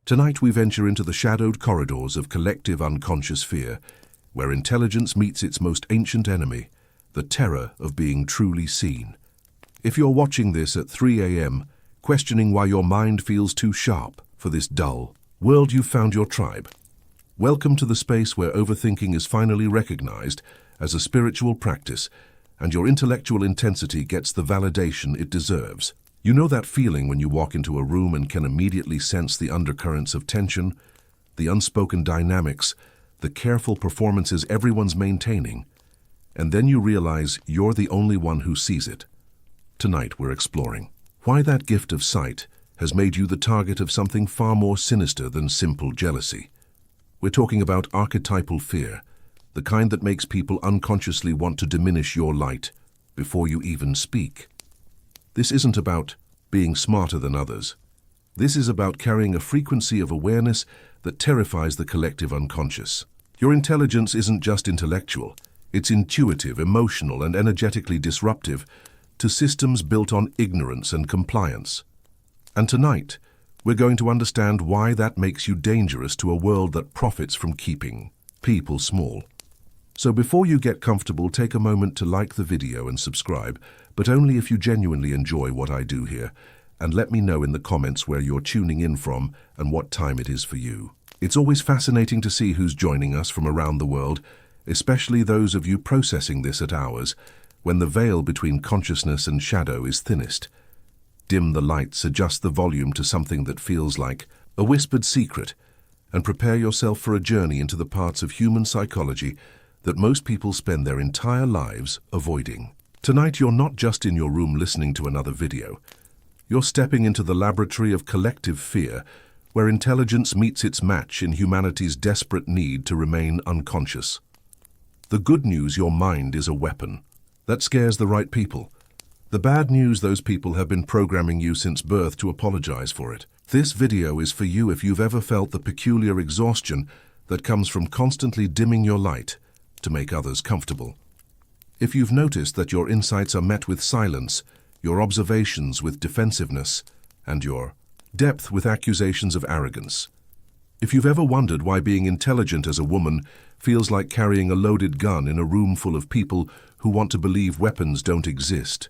Tonight we venture into the shadowed corridors of collective unconscious fear, where intelligence meets its most ancient enemy, the terror of being truly seen. If you're watching this at 3 a.m., questioning why your mind feels too sharp for this dull world, you've found your tribe. Welcome to the space where overthinking is finally recognized as a spiritual practice, and your intellectual intensity gets the validation it deserves. You know that feeling when you walk into a room and can immediately sense the undercurrents of tension, the unspoken dynamics, the careful performances everyone's maintaining, and then you realize you're the only one who sees it. Tonight we're exploring why that gift of sight has made you the target of something far more sinister than simple jealousy. We're talking about archetypal fear, the kind that makes people unconsciously want to diminish your light before you even speak. This isn't about being smarter than others. This is about carrying a frequency of awareness that terrifies the collective unconscious. Your intelligence isn't just intellectual, it's intuitive, emotional, and energetically disruptive to systems built on ignorance and compliance. And tonight, we're going to understand why that makes you dangerous to a world that profits from keeping people small. So before you get comfortable, take a moment to like the video and subscribe, but only if you genuinely enjoy what I do here, and let me know in the comments where you're tuning in from and what time it is for you. It's always fascinating to see who's joining us from around the world, especially those of you processing this at hours, when the veil between consciousness and shadow is thinnest. Dim the lights, adjust the volume to something that feels like a whispered secret, and prepare yourself for a journey into the parts of human psychology that most people spend their entire lives avoiding. Tonight you're not just in your room listening to another video. You're stepping into the laboratory of collective fear, where intelligence meets its match in humanity's desperate need to remain unconscious. The good news: your mind is a weapon. That scares the right people. The bad news: those people have been programming you since birth to apologize for it. This video is for you if you've ever felt the peculiar exhaustion that comes from constantly dimming your light to make others comfortable. If you've noticed that your insights are met with silence, your observations with defensiveness, and your depth with accusations of arrogance. If you've ever wondered why being intelligent as a woman feels like carrying a loaded gun in a room full of people who want to believe weapons don't exist.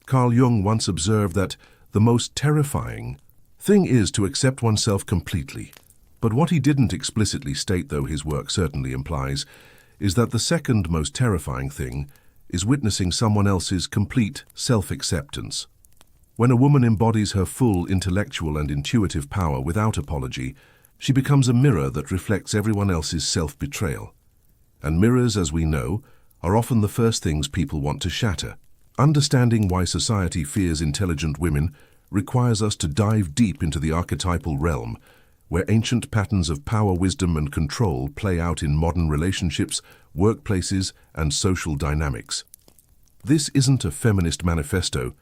Carl Jung once observed that the most terrifying thing is to accept oneself completely. But what he didn't explicitly state, though his work certainly implies, is that the second most terrifying thing is witnessing someone else's complete self-acceptance. When a woman embodies her full intellectual and intuitive power without apology, she becomes a mirror that reflects everyone else's self-betrayal. And mirrors, as we know, are often the first things people want to shatter. Understanding why society fears intelligent women requires us to dive deep into the archetypal realm, where ancient patterns of power, wisdom, and control play out in modern relationships, workplaces, and social dynamics. This isn't a feminist manifesto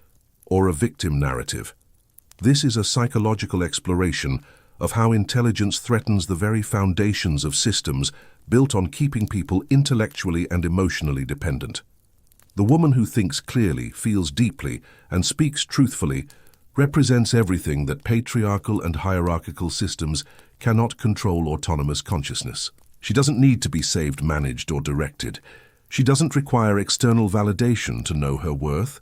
or a victim narrative. This is a psychological exploration of how intelligence threatens the very foundations of systems built on keeping people intellectually and emotionally dependent. The woman who thinks clearly, feels deeply, and speaks truthfully represents everything that patriarchal and hierarchical systems cannot control: autonomous consciousness. She doesn't need to be saved, managed, or directed. She doesn't require external validation to know her worth.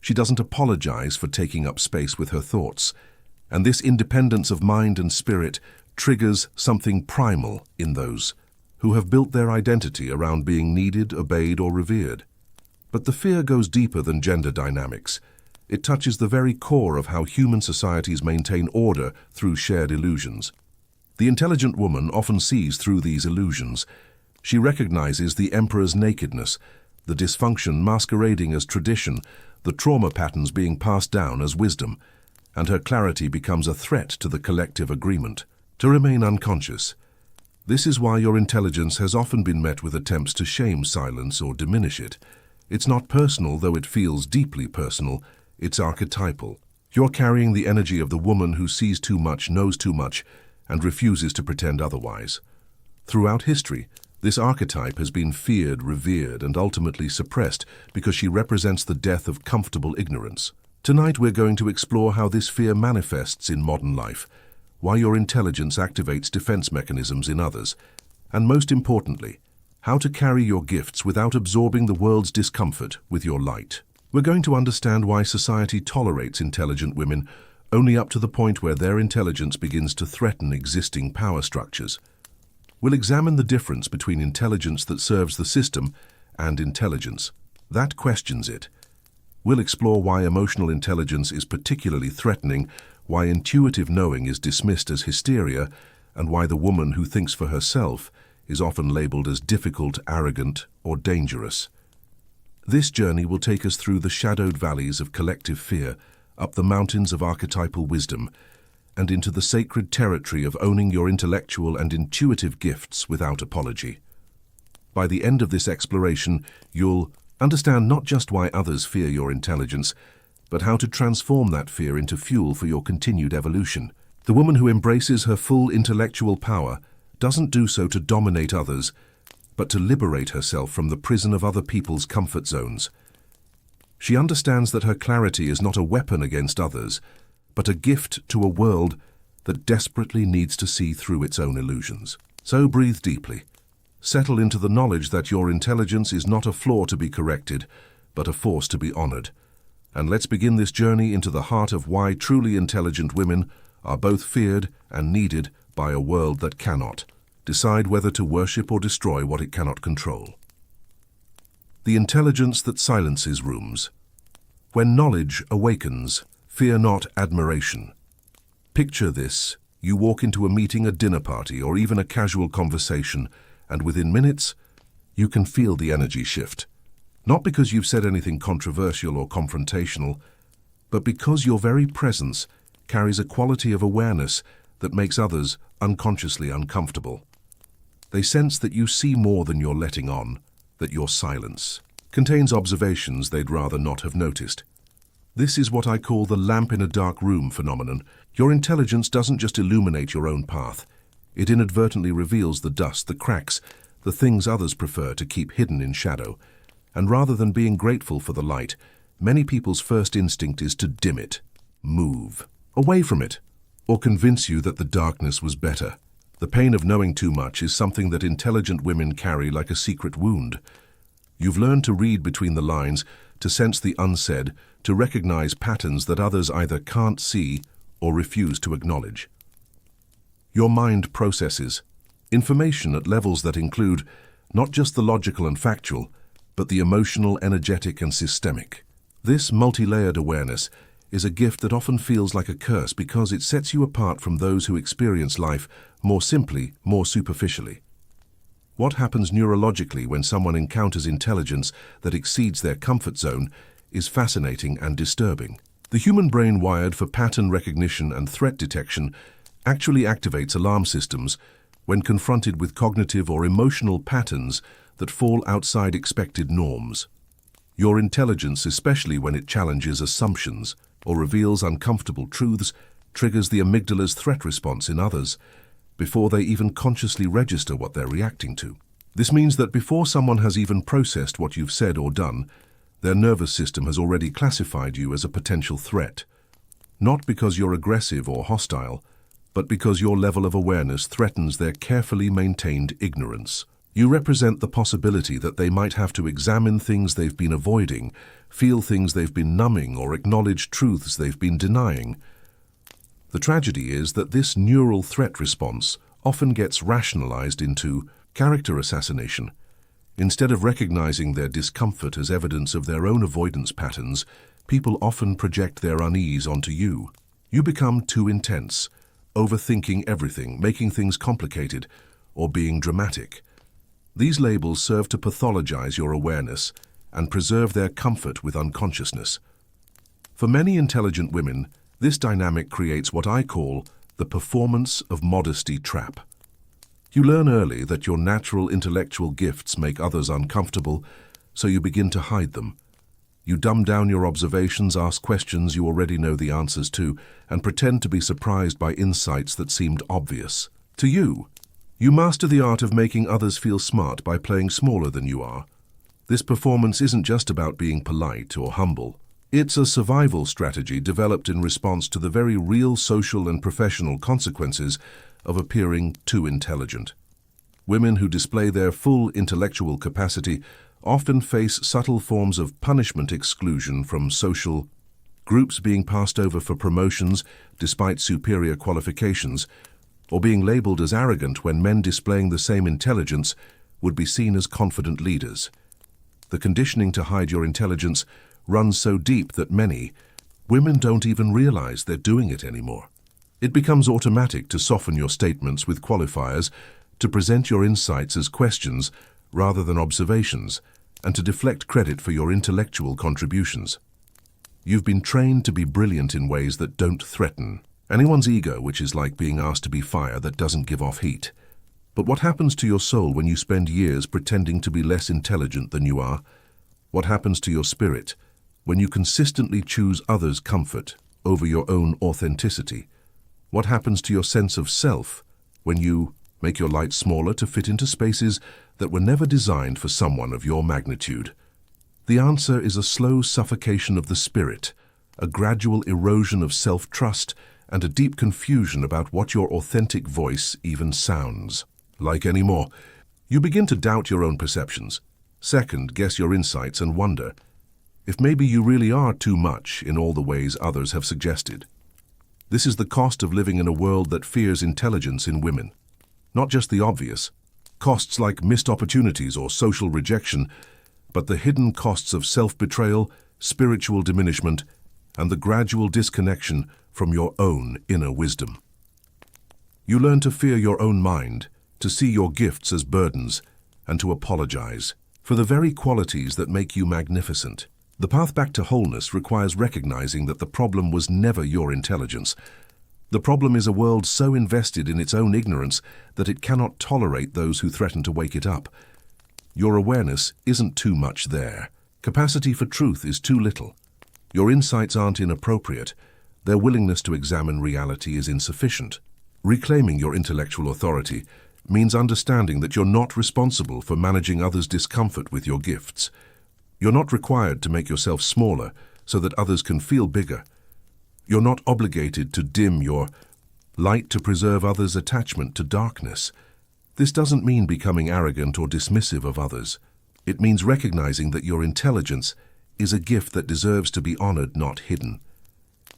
She doesn't apologize for taking up space with her thoughts. And this independence of mind and spirit triggers something primal in those who have built their identity around being needed, obeyed, or revered. But the fear goes deeper than gender dynamics. It touches the very core of how human societies maintain order through shared illusions. The intelligent woman often sees through these illusions. She recognizes the emperor's nakedness, the dysfunction masquerading as tradition, the trauma patterns being passed down as wisdom, and her clarity becomes a threat to the collective agreement to remain unconscious. This is why your intelligence has often been met with attempts to shame, silence, or diminish it. It's not personal, though it feels deeply personal. It's archetypal. You're carrying the energy of the woman who sees too much, knows too much, and refuses to pretend otherwise. Throughout history, this archetype has been feared, revered, and ultimately suppressed because she represents the death of comfortable ignorance. Tonight we're going to explore how this fear manifests in modern life, why your intelligence activates defense mechanisms in others, and most importantly, how to carry your gifts without absorbing the world's discomfort with your light. We're going to understand why society tolerates intelligent women only up to the point where their intelligence begins to threaten existing power structures. We'll examine the difference between intelligence that serves the system and intelligence that questions it. We'll explore why emotional intelligence is particularly threatening, why intuitive knowing is dismissed as hysteria, and why the woman who thinks for herself is often labeled as difficult, arrogant, or dangerous. This journey will take us through the shadowed valleys of collective fear, up the mountains of archetypal wisdom, and into the sacred territory of owning your intellectual and intuitive gifts without apology. By the end of this exploration, you'll understand not just why others fear your intelligence, but how to transform that fear into fuel for your continued evolution. The woman who embraces her full intellectual power doesn't do so to dominate others, but to liberate herself from the prison of other people's comfort zones. She understands that her clarity is not a weapon against others, but a gift to a world that desperately needs to see through its own illusions. So breathe deeply. Settle into the knowledge that your intelligence is not a flaw to be corrected, but a force to be honored. And let's begin this journey into the heart of why truly intelligent women are both feared and needed by a world that cannot decide whether to worship or destroy what it cannot control. The intelligence that silences rooms. When knowledge awakens, fear not admiration. Picture this: you walk into a meeting, a dinner party, or even a casual conversation, and within minutes, you can feel the energy shift. Not because you've said anything controversial or confrontational, but because your very presence carries a quality of awareness that makes others unconsciously uncomfortable. They sense that you see more than you're letting on, that your silence contains observations they'd rather not have noticed. This is what I call the lamp in a dark room phenomenon. Your intelligence doesn't just illuminate your own path. It inadvertently reveals the dust, the cracks, the things others prefer to keep hidden in shadow. And rather than being grateful for the light, many people's first instinct is to dim it, move away from it, or convince you that the darkness was better. The pain of knowing too much is something that intelligent women carry like a secret wound. You've learned to read between the lines, to sense the unsaid, to recognize patterns that others either can't see or refuse to acknowledge. Your mind processes information at levels that include not just the logical and factual, but the emotional, energetic, and systemic. This multi-layered awareness is a gift that often feels like a curse because it sets you apart from those who experience life more simply, more superficially. What happens neurologically when someone encounters intelligence that exceeds their comfort zone is fascinating and disturbing. The human brain, wired for pattern recognition and threat detection, actually activates alarm systems when confronted with cognitive or emotional patterns that fall outside expected norms. Your intelligence, especially when it challenges assumptions or reveals uncomfortable truths, triggers the amygdala's threat response in others before they even consciously register what they're reacting to. This means that before someone has even processed what you've said or done, their nervous system has already classified you as a potential threat. Not because you're aggressive or hostile, but because your level of awareness threatens their carefully maintained ignorance. You represent the possibility that they might have to examine things they've been avoiding, feel things they've been numbing, or acknowledge truths they've been denying. The tragedy is that this neural threat response often gets rationalized into character assassination. Instead of recognizing their discomfort as evidence of their own avoidance patterns, people often project their unease onto you. You become too intense, overthinking everything, making things complicated, or being dramatic. These labels serve to pathologize your awareness and preserve their comfort with unconsciousness. For many intelligent women, this dynamic creates what I call the performance of modesty trap. You learn early that your natural intellectual gifts make others uncomfortable, so you begin to hide them. You dumb down your observations, ask questions you already know the answers to, and pretend to be surprised by insights that seemed obvious to you. You master the art of making others feel smart by playing smaller than you are. This performance isn't just about being polite or humble. It's a survival strategy developed in response to the very real social and professional consequences of appearing too intelligent. Women who display their full intellectual capacity often face subtle forms of punishment exclusion from social groups, being passed over for promotions despite superior qualifications, or being labeled as arrogant when men displaying the same intelligence would be seen as confident leaders. The conditioning to hide your intelligence runs so deep that many women don't even realize they're doing it anymore. It becomes automatic to soften your statements with qualifiers, to present your insights as questions rather than observations, and to deflect credit for your intellectual contributions. You've been trained to be brilliant in ways that don't threaten anyone's ego, which is like being asked to be fire that doesn't give off heat. But what happens to your soul when you spend years pretending to be less intelligent than you are? What happens to your spirit when you consistently choose others' comfort over your own authenticity? What happens to your sense of self when you make your light smaller to fit into spaces that were never designed for someone of your magnitude? The answer is a slow suffocation of the spirit, a gradual erosion of self-trust, and a deep confusion about what your authentic voice even sounds like anymore. You begin to doubt your own perceptions, second-guess your insights, and wonder if maybe you really are too much in all the ways others have suggested. This is the cost of living in a world that fears intelligence in women. Not just the obvious costs like missed opportunities or social rejection, but the hidden costs of self-betrayal, spiritual diminishment, and the gradual disconnection from your own inner wisdom. You learn to fear your own mind, to see your gifts as burdens, and to apologize for the very qualities that make you magnificent. The path back to wholeness requires recognizing that the problem was never your intelligence. The problem is a world so invested in its own ignorance that it cannot tolerate those who threaten to wake it up. Your awareness isn't too much there. Capacity for truth is too little. Your insights aren't inappropriate. Their willingness to examine reality is insufficient. Reclaiming your intellectual authority means understanding that you're not responsible for managing others' discomfort with your gifts. You're not required to make yourself smaller so that others can feel bigger. You're not obligated to dim your light to preserve others' attachment to darkness. This doesn't mean becoming arrogant or dismissive of others. It means recognizing that your intelligence is a gift that deserves to be honored, not hidden.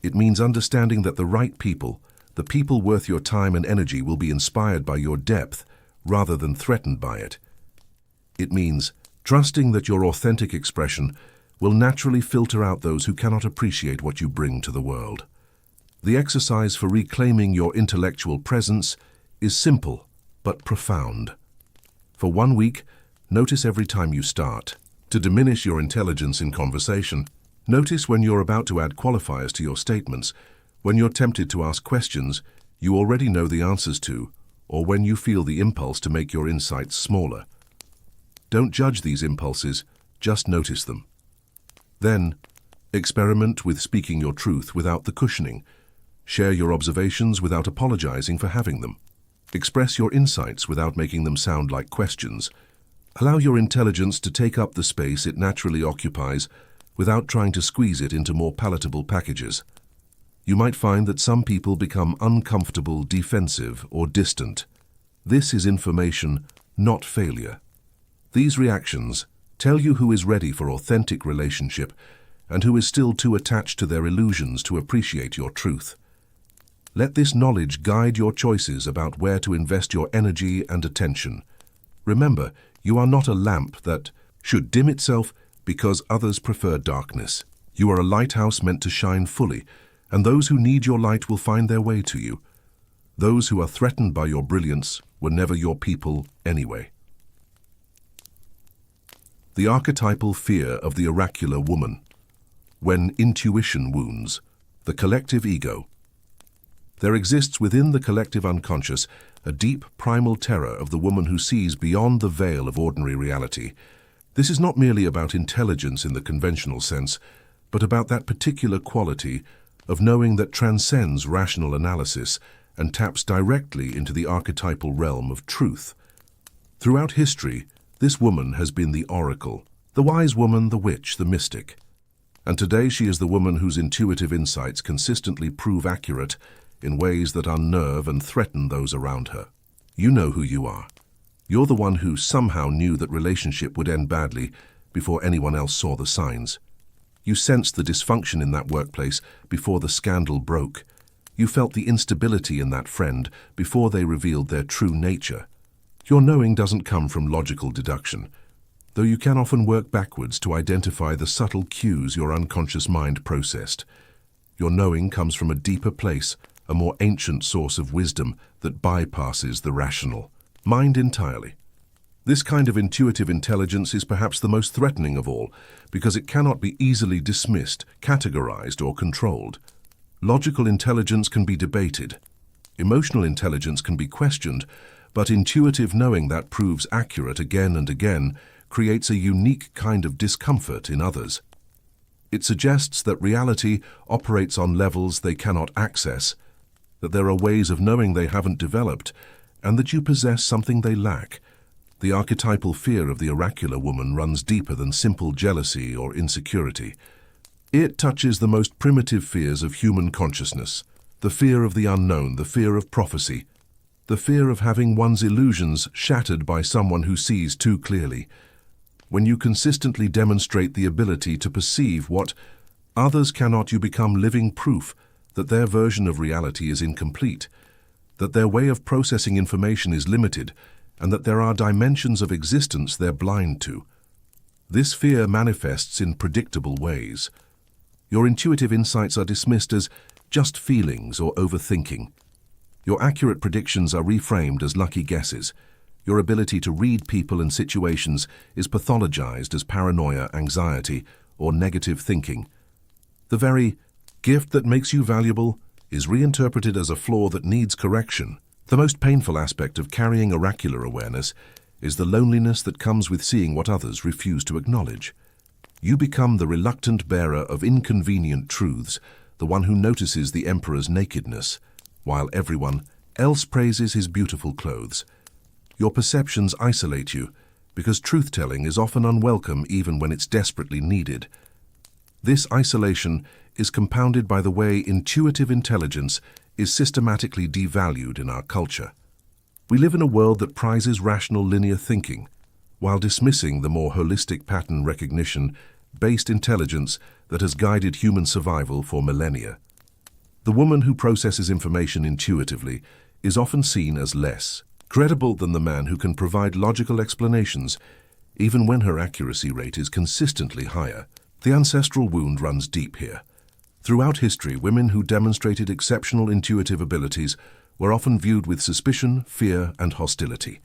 It means understanding that the right people, the people worth your time and energy, will be inspired by your depth rather than threatened by it. It means trusting that your authentic expression will naturally filter out those who cannot appreciate what you bring to the world. The exercise for reclaiming your intellectual presence is simple but profound. For 1 week, notice every time you start to diminish your intelligence in conversation. Notice when you're about to add qualifiers to your statements, when you're tempted to ask questions you already know the answers to, or when you feel the impulse to make your insights smaller. Don't judge these impulses, just notice them. Then, experiment with speaking your truth without the cushioning. Share your observations without apologizing for having them. Express your insights without making them sound like questions. Allow your intelligence to take up the space it naturally occupies without trying to squeeze it into more palatable packages. You might find that some people become uncomfortable, defensive, or distant. This is information, not failure. These reactions tell you who is ready for authentic relationship and who is still too attached to their illusions to appreciate your truth. Let this knowledge guide your choices about where to invest your energy and attention. Remember, you are not a lamp that should dim itself because others prefer darkness. You are a lighthouse meant to shine fully, and those who need your light will find their way to you. Those who are threatened by your brilliance were never your people anyway. The archetypal fear of the oracular woman. When intuition wounds the collective ego. There exists within the collective unconscious a deep primal terror of the woman who sees beyond the veil of ordinary reality. This is not merely about intelligence in the conventional sense, but about that particular quality of knowing that transcends rational analysis and taps directly into the archetypal realm of truth. Throughout history, this woman has been the oracle, the wise woman, the witch, the mystic. And today she is the woman whose intuitive insights consistently prove accurate in ways that unnerve and threaten those around her. You know who you are. You're the one who somehow knew that relationship would end badly before anyone else saw the signs. You sensed the dysfunction in that workplace before the scandal broke. You felt the instability in that friend before they revealed their true nature. Your knowing doesn't come from logical deduction, though you can often work backwards to identify the subtle cues your unconscious mind processed. Your knowing comes from a deeper place, a more ancient source of wisdom that bypasses the rational mind entirely. This kind of intuitive intelligence is perhaps the most threatening of all, because it cannot be easily dismissed, categorized, or controlled. Logical intelligence can be debated. Emotional intelligence can be questioned, but intuitive knowing that proves accurate again and again creates a unique kind of discomfort in others. It suggests that reality operates on levels they cannot access, that there are ways of knowing they haven't developed, and that you possess something they lack. The archetypal fear of the oracular woman runs deeper than simple jealousy or insecurity. It touches the most primitive fears of human consciousness: the fear of the unknown, the fear of prophecy, the fear of having one's illusions shattered by someone who sees too clearly. When you consistently demonstrate the ability to perceive what others cannot, you become living proof that their version of reality is incomplete, that their way of processing information is limited, and that there are dimensions of existence they're blind to. This fear manifests in predictable ways. Your intuitive insights are dismissed as just feelings or overthinking. Your accurate predictions are reframed as lucky guesses. Your ability to read people and situations is pathologized as paranoia, anxiety, or negative thinking. The very gift that makes you valuable is reinterpreted as a flaw that needs correction. The most painful aspect of carrying oracular awareness is the loneliness that comes with seeing what others refuse to acknowledge. You become the reluctant bearer of inconvenient truths, the one who notices the emperor's nakedness, while everyone else praises his beautiful clothes. Your perceptions isolate you, because truth-telling is often unwelcome even when it's desperately needed. This isolation is compounded by the way intuitive intelligence is systematically devalued in our culture. We live in a world that prizes rational linear thinking, while dismissing the more holistic pattern recognition-based intelligence that has guided human survival for millennia. The woman who processes information intuitively is often seen as less credible than the man who can provide logical explanations, even when her accuracy rate is consistently higher. The ancestral wound runs deep here. Throughout history, women who demonstrated exceptional intuitive abilities were often viewed with suspicion, fear, and hostility.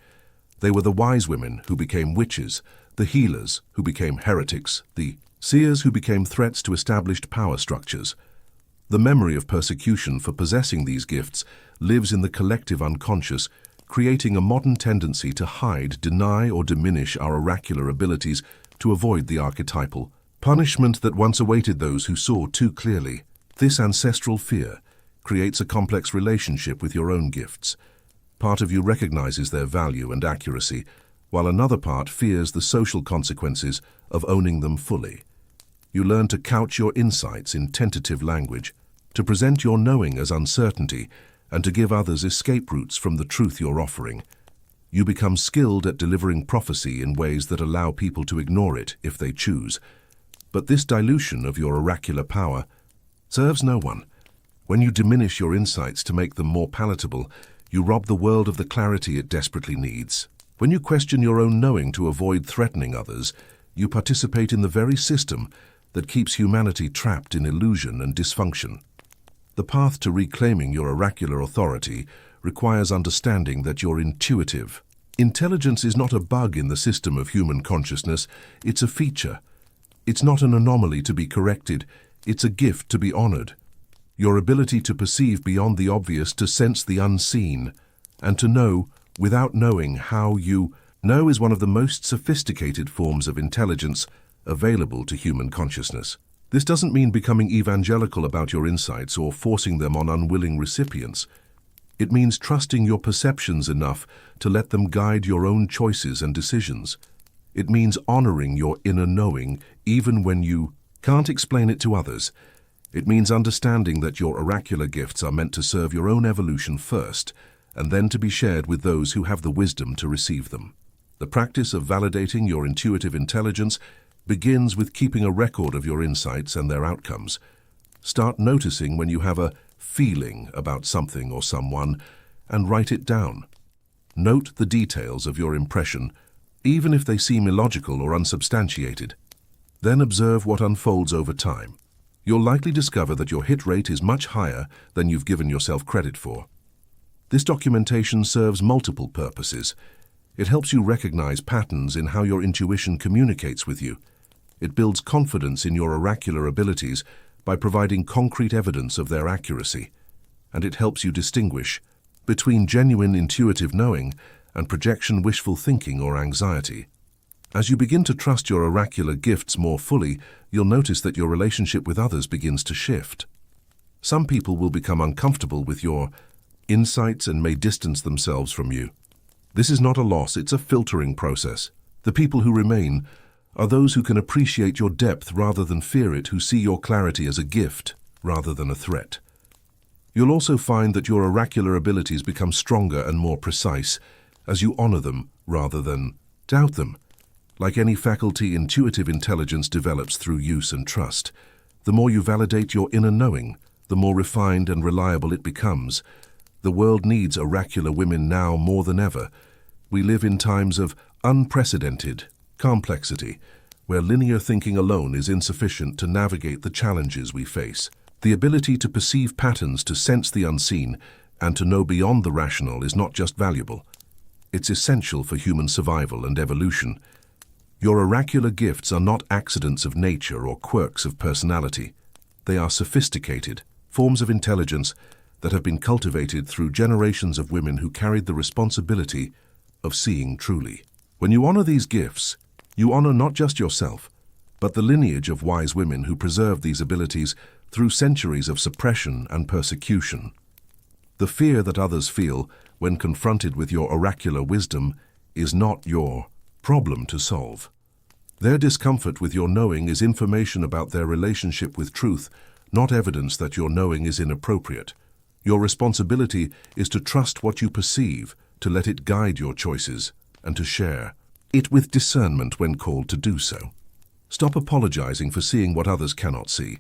They were the wise women who became witches, the healers who became heretics, the seers who became threats to established power structures. The memory of persecution for possessing these gifts lives in the collective unconscious, creating a modern tendency to hide, deny, or diminish our oracular abilities to avoid the archetypal punishment that once awaited those who saw too clearly. This ancestral fear creates a complex relationship with your own gifts. Part of you recognizes their value and accuracy, while another part fears the social consequences of owning them fully. You learn to couch your insights in tentative language, to present your knowing as uncertainty, and to give others escape routes from the truth you're offering. You become skilled at delivering prophecy in ways that allow people to ignore it if they choose. But this dilution of your oracular power serves no one. When you diminish your insights to make them more palatable, you rob the world of the clarity it desperately needs. When you question your own knowing to avoid threatening others, you participate in the very system that keeps humanity trapped in illusion and dysfunction. The path to reclaiming your oracular authority requires understanding that you're intuitive. Intelligence is not a bug in the system of human consciousness, it's a feature. It's not an anomaly to be corrected, it's a gift to be honored. Your ability to perceive beyond the obvious, to sense the unseen, and to know without knowing how you know is one of the most sophisticated forms of intelligence available to human consciousness. This doesn't mean becoming evangelical about your insights or forcing them on unwilling recipients. It means trusting your perceptions enough to let them guide your own choices and decisions. It means honoring your inner knowing even when you Can't explain it to others. It means understanding that your oracular gifts are meant to serve your own evolution first, and then to be shared with those who have the wisdom to receive them. The practice of validating your intuitive intelligence begins with keeping a record of your insights and their outcomes. Start noticing when you have a feeling about something or someone, and write it down. Note the details of your impression, even if they seem illogical or unsubstantiated. Then observe what unfolds over time. You'll likely discover that your hit rate is much higher than you've given yourself credit for. This documentation serves multiple purposes. It helps you recognize patterns in how your intuition communicates with you. It builds confidence in your oracular abilities by providing concrete evidence of their accuracy. And it helps you distinguish between genuine intuitive knowing and projection wishful thinking or anxiety. As you begin to trust your oracular gifts more fully, you'll notice that your relationship with others begins to shift. Some people will become uncomfortable with your insights and may distance themselves from you. This is not a loss, it's a filtering process. The people who remain are those who can appreciate your depth rather than fear it, who see your clarity as a gift rather than a threat. You'll also find that your oracular abilities become stronger and more precise as you honor them rather than doubt them. Like any faculty, intuitive intelligence develops through use and trust. The more you validate your inner knowing, the more refined and reliable it becomes. The world needs oracular women now more than ever. We live in times of unprecedented complexity, where linear thinking alone is insufficient to navigate the challenges we face. The ability to perceive patterns, to sense the unseen, and to know beyond the rational is not just valuable. It's essential for human survival and evolution. Your oracular gifts are not accidents of nature or quirks of personality. They are sophisticated forms of intelligence that have been cultivated through generations of women who carried the responsibility of seeing truly. When you honor these gifts, you honor not just yourself, but the lineage of wise women who preserved these abilities through centuries of suppression and persecution. The fear that others feel when confronted with your oracular wisdom is not your problem to solve. Their discomfort with your knowing is information about their relationship with truth, not evidence that your knowing is inappropriate. Your responsibility is to trust what you perceive, to let it guide your choices, and to share it with discernment when called to do so. Stop apologizing for seeing what others cannot see.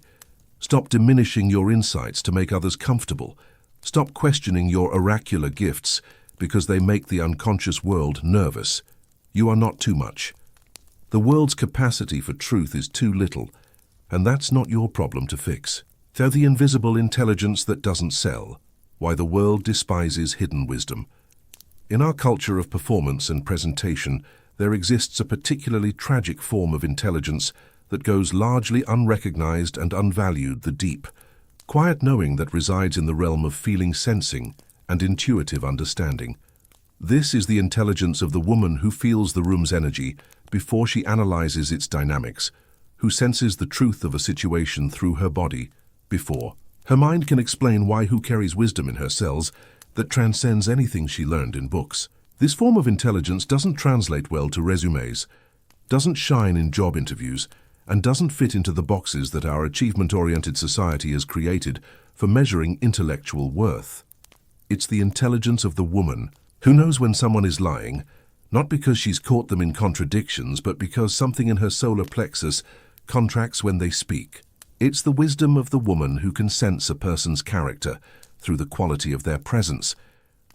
Stop diminishing your insights to make others comfortable. Stop questioning your oracular gifts because they make the unconscious world nervous. You are not too much. The world's capacity for truth is too little, and that's not your problem to fix. They're the invisible intelligence that doesn't sell, why the world despises hidden wisdom. In our culture of performance and presentation, there exists a particularly tragic form of intelligence that goes largely unrecognized and unvalued: the deep, quiet knowing that resides in the realm of feeling, sensing, and intuitive understanding. This is the intelligence of the woman who feels the room's energy before she analyzes its dynamics, who senses the truth of a situation through her body before her mind can explain why, who carries wisdom in her cells that transcends anything she learned in books. This form of intelligence doesn't translate well to resumes, doesn't shine in job interviews, and doesn't fit into the boxes that our achievement-oriented society has created for measuring intellectual worth. It's the intelligence of the woman who knows when someone is lying, not because she's caught them in contradictions, but because something in her solar plexus contracts when they speak. It's the wisdom of the woman who can sense a person's character through the quality of their presence,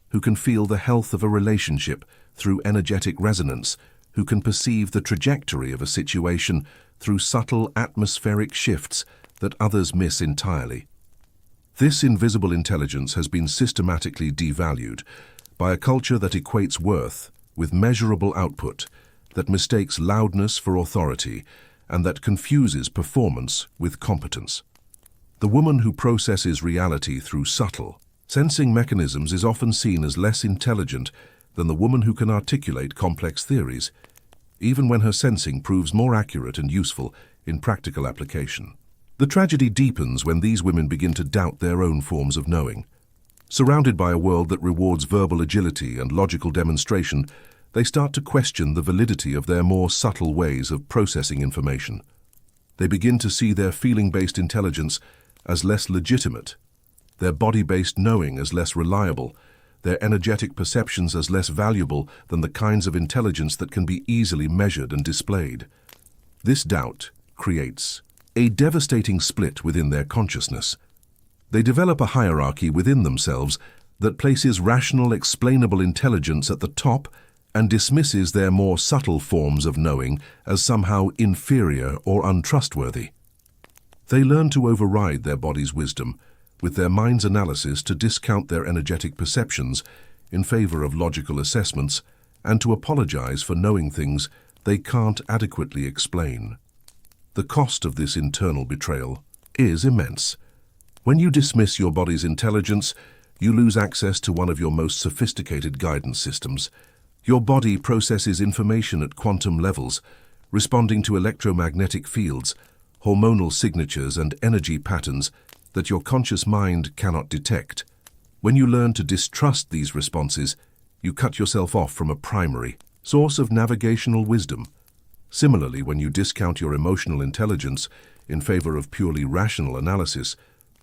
who can feel the health of a relationship through energetic resonance, who can perceive the trajectory of a situation through subtle atmospheric shifts that others miss entirely. This invisible intelligence has been systematically devalued by a culture that equates worth with measurable output, that mistakes loudness for authority, and that confuses performance with competence. The woman who processes reality through subtle, sensing mechanisms is often seen as less intelligent than the woman who can articulate complex theories, even when her sensing proves more accurate and useful in practical application. The tragedy deepens when these women begin to doubt their own forms of knowing. Surrounded by a world that rewards verbal agility and logical demonstration, they start to question the validity of their more subtle ways of processing information. They begin to see their feeling-based intelligence as less legitimate, their body-based knowing as less reliable, their energetic perceptions as less valuable than the kinds of intelligence that can be easily measured and displayed. This doubt creates a devastating split within their consciousness. They develop a hierarchy within themselves that places rational, explainable intelligence at the top and dismisses their more subtle forms of knowing as somehow inferior or untrustworthy. They learn to override their body's wisdom with their mind's analysis, to discount their energetic perceptions in favor of logical assessments, and to apologize for knowing things they can't adequately explain. The cost of this internal betrayal is immense. When you dismiss your body's intelligence, you lose access to one of your most sophisticated guidance systems. Your body processes information at quantum levels, responding to electromagnetic fields, hormonal signatures, and energy patterns that your conscious mind cannot detect. When you learn to distrust these responses, you cut yourself off from a primary source of navigational wisdom. Similarly, when you discount your emotional intelligence in favor of purely rational analysis,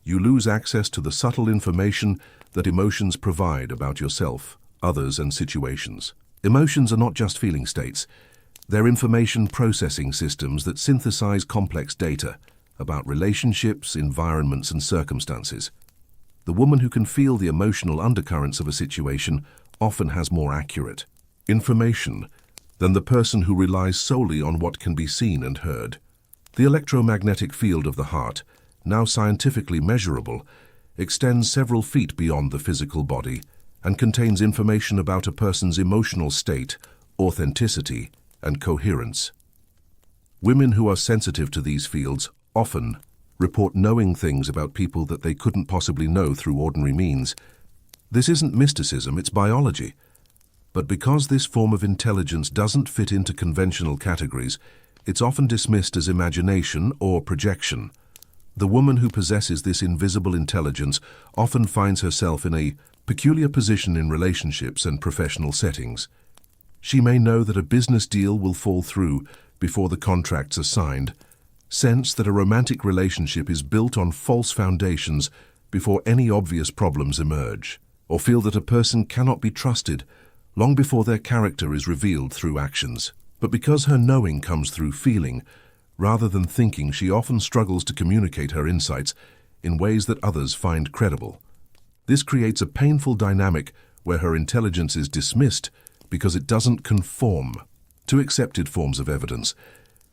you lose access to the subtle information that emotions provide about yourself, others, and situations. Emotions are not just feeling states. They're information processing systems that synthesize complex data about relationships, environments, and circumstances. The woman who can feel the emotional undercurrents of a situation often has more accurate information than the person who relies solely on what can be seen and heard. The electromagnetic field of the heart, now scientifically measurable, extends several feet beyond the physical body and contains information about a person's emotional state, authenticity, and coherence. Women who are sensitive to these fields often report knowing things about people that they couldn't possibly know through ordinary means. This isn't mysticism, it's biology. But because this form of intelligence doesn't fit into conventional categories, it's often dismissed as imagination or projection. The woman who possesses this invisible intelligence often finds herself in a peculiar position in relationships and professional settings. She may know that a business deal will fall through before the contracts are signed, sense that a romantic relationship is built on false foundations before any obvious problems emerge, or feel that a person cannot be trusted long before their character is revealed through actions. But because her knowing comes through feeling rather than thinking, she often struggles to communicate her insights in ways that others find credible. This creates a painful dynamic where her intelligence is dismissed because it doesn't conform to accepted forms of evidence.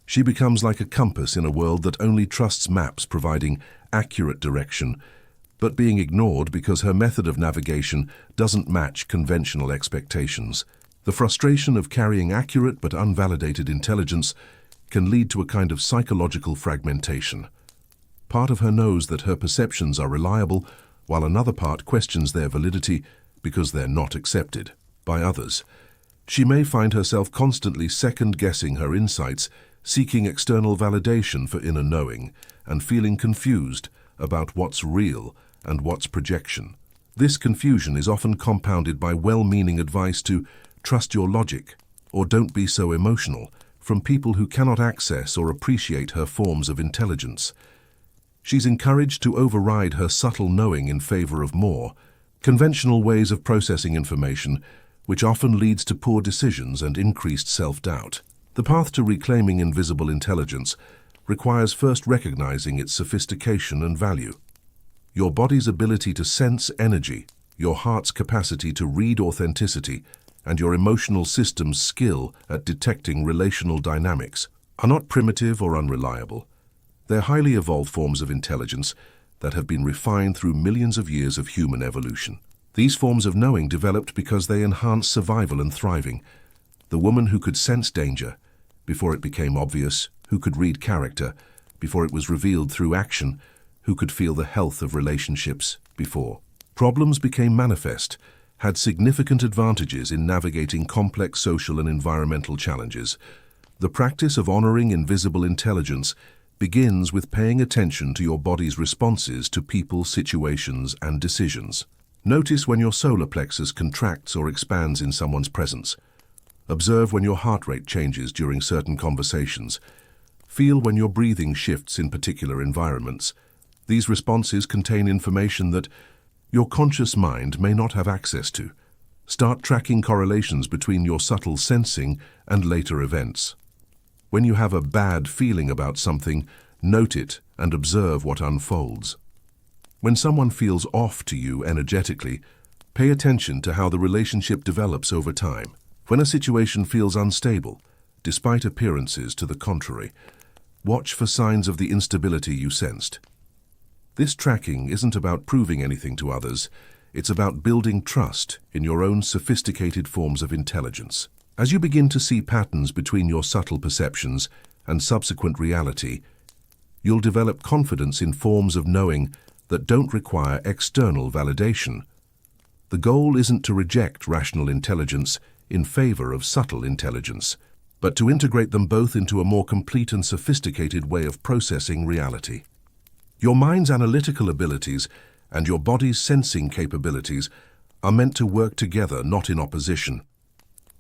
She becomes like a compass in a world that only trusts maps providing accurate direction, but being ignored because her method of navigation doesn't match conventional expectations. The frustration of carrying accurate but unvalidated intelligence can lead to a kind of psychological fragmentation. Part of her knows that her perceptions are reliable, while another part questions their validity because they're not accepted by others. She may find herself constantly second-guessing her insights, seeking external validation for inner knowing, and feeling confused about what's real and what's projection. This confusion is often compounded by well-meaning advice to trust your logic or don't be so emotional from people who cannot access or appreciate her forms of intelligence. She's encouraged to override her subtle knowing in favor of more conventional ways of processing information, which often leads to poor decisions and increased self-doubt. The path to reclaiming invisible intelligence requires first recognizing its sophistication and value. Your body's ability to sense energy, your heart's capacity to read authenticity, and your emotional system's skill at detecting relational dynamics are not primitive or unreliable. They're highly evolved forms of intelligence that have been refined through millions of years of human evolution. These forms of knowing developed because they enhance survival and thriving. The woman who could sense danger before it became obvious, who could read character before it was revealed through action, who could feel the health of relationships before problems became manifest, had significant advantages in navigating complex social and environmental challenges. The practice of honoring invisible intelligence begins with paying attention to your body's responses to people, situations, and decisions. Notice when your solar plexus contracts or expands in someone's presence. Observe when your heart rate changes during certain conversations. Feel when your breathing shifts in particular environments. These responses contain information that your conscious mind may not have access to. Start tracking correlations between your subtle sensing and later events. When you have a bad feeling about something, note it and observe what unfolds. When someone feels off to you energetically, pay attention to how the relationship develops over time. When a situation feels unstable, despite appearances to the contrary, watch for signs of the instability you sensed. This tracking isn't about proving anything to others, it's about building trust in your own sophisticated forms of intelligence. As you begin to see patterns between your subtle perceptions and subsequent reality, you'll develop confidence in forms of knowing that don't require external validation. The goal isn't to reject rational intelligence in favor of subtle intelligence, but to integrate them both into a more complete and sophisticated way of processing reality. Your mind's analytical abilities and your body's sensing capabilities are meant to work together, not in opposition.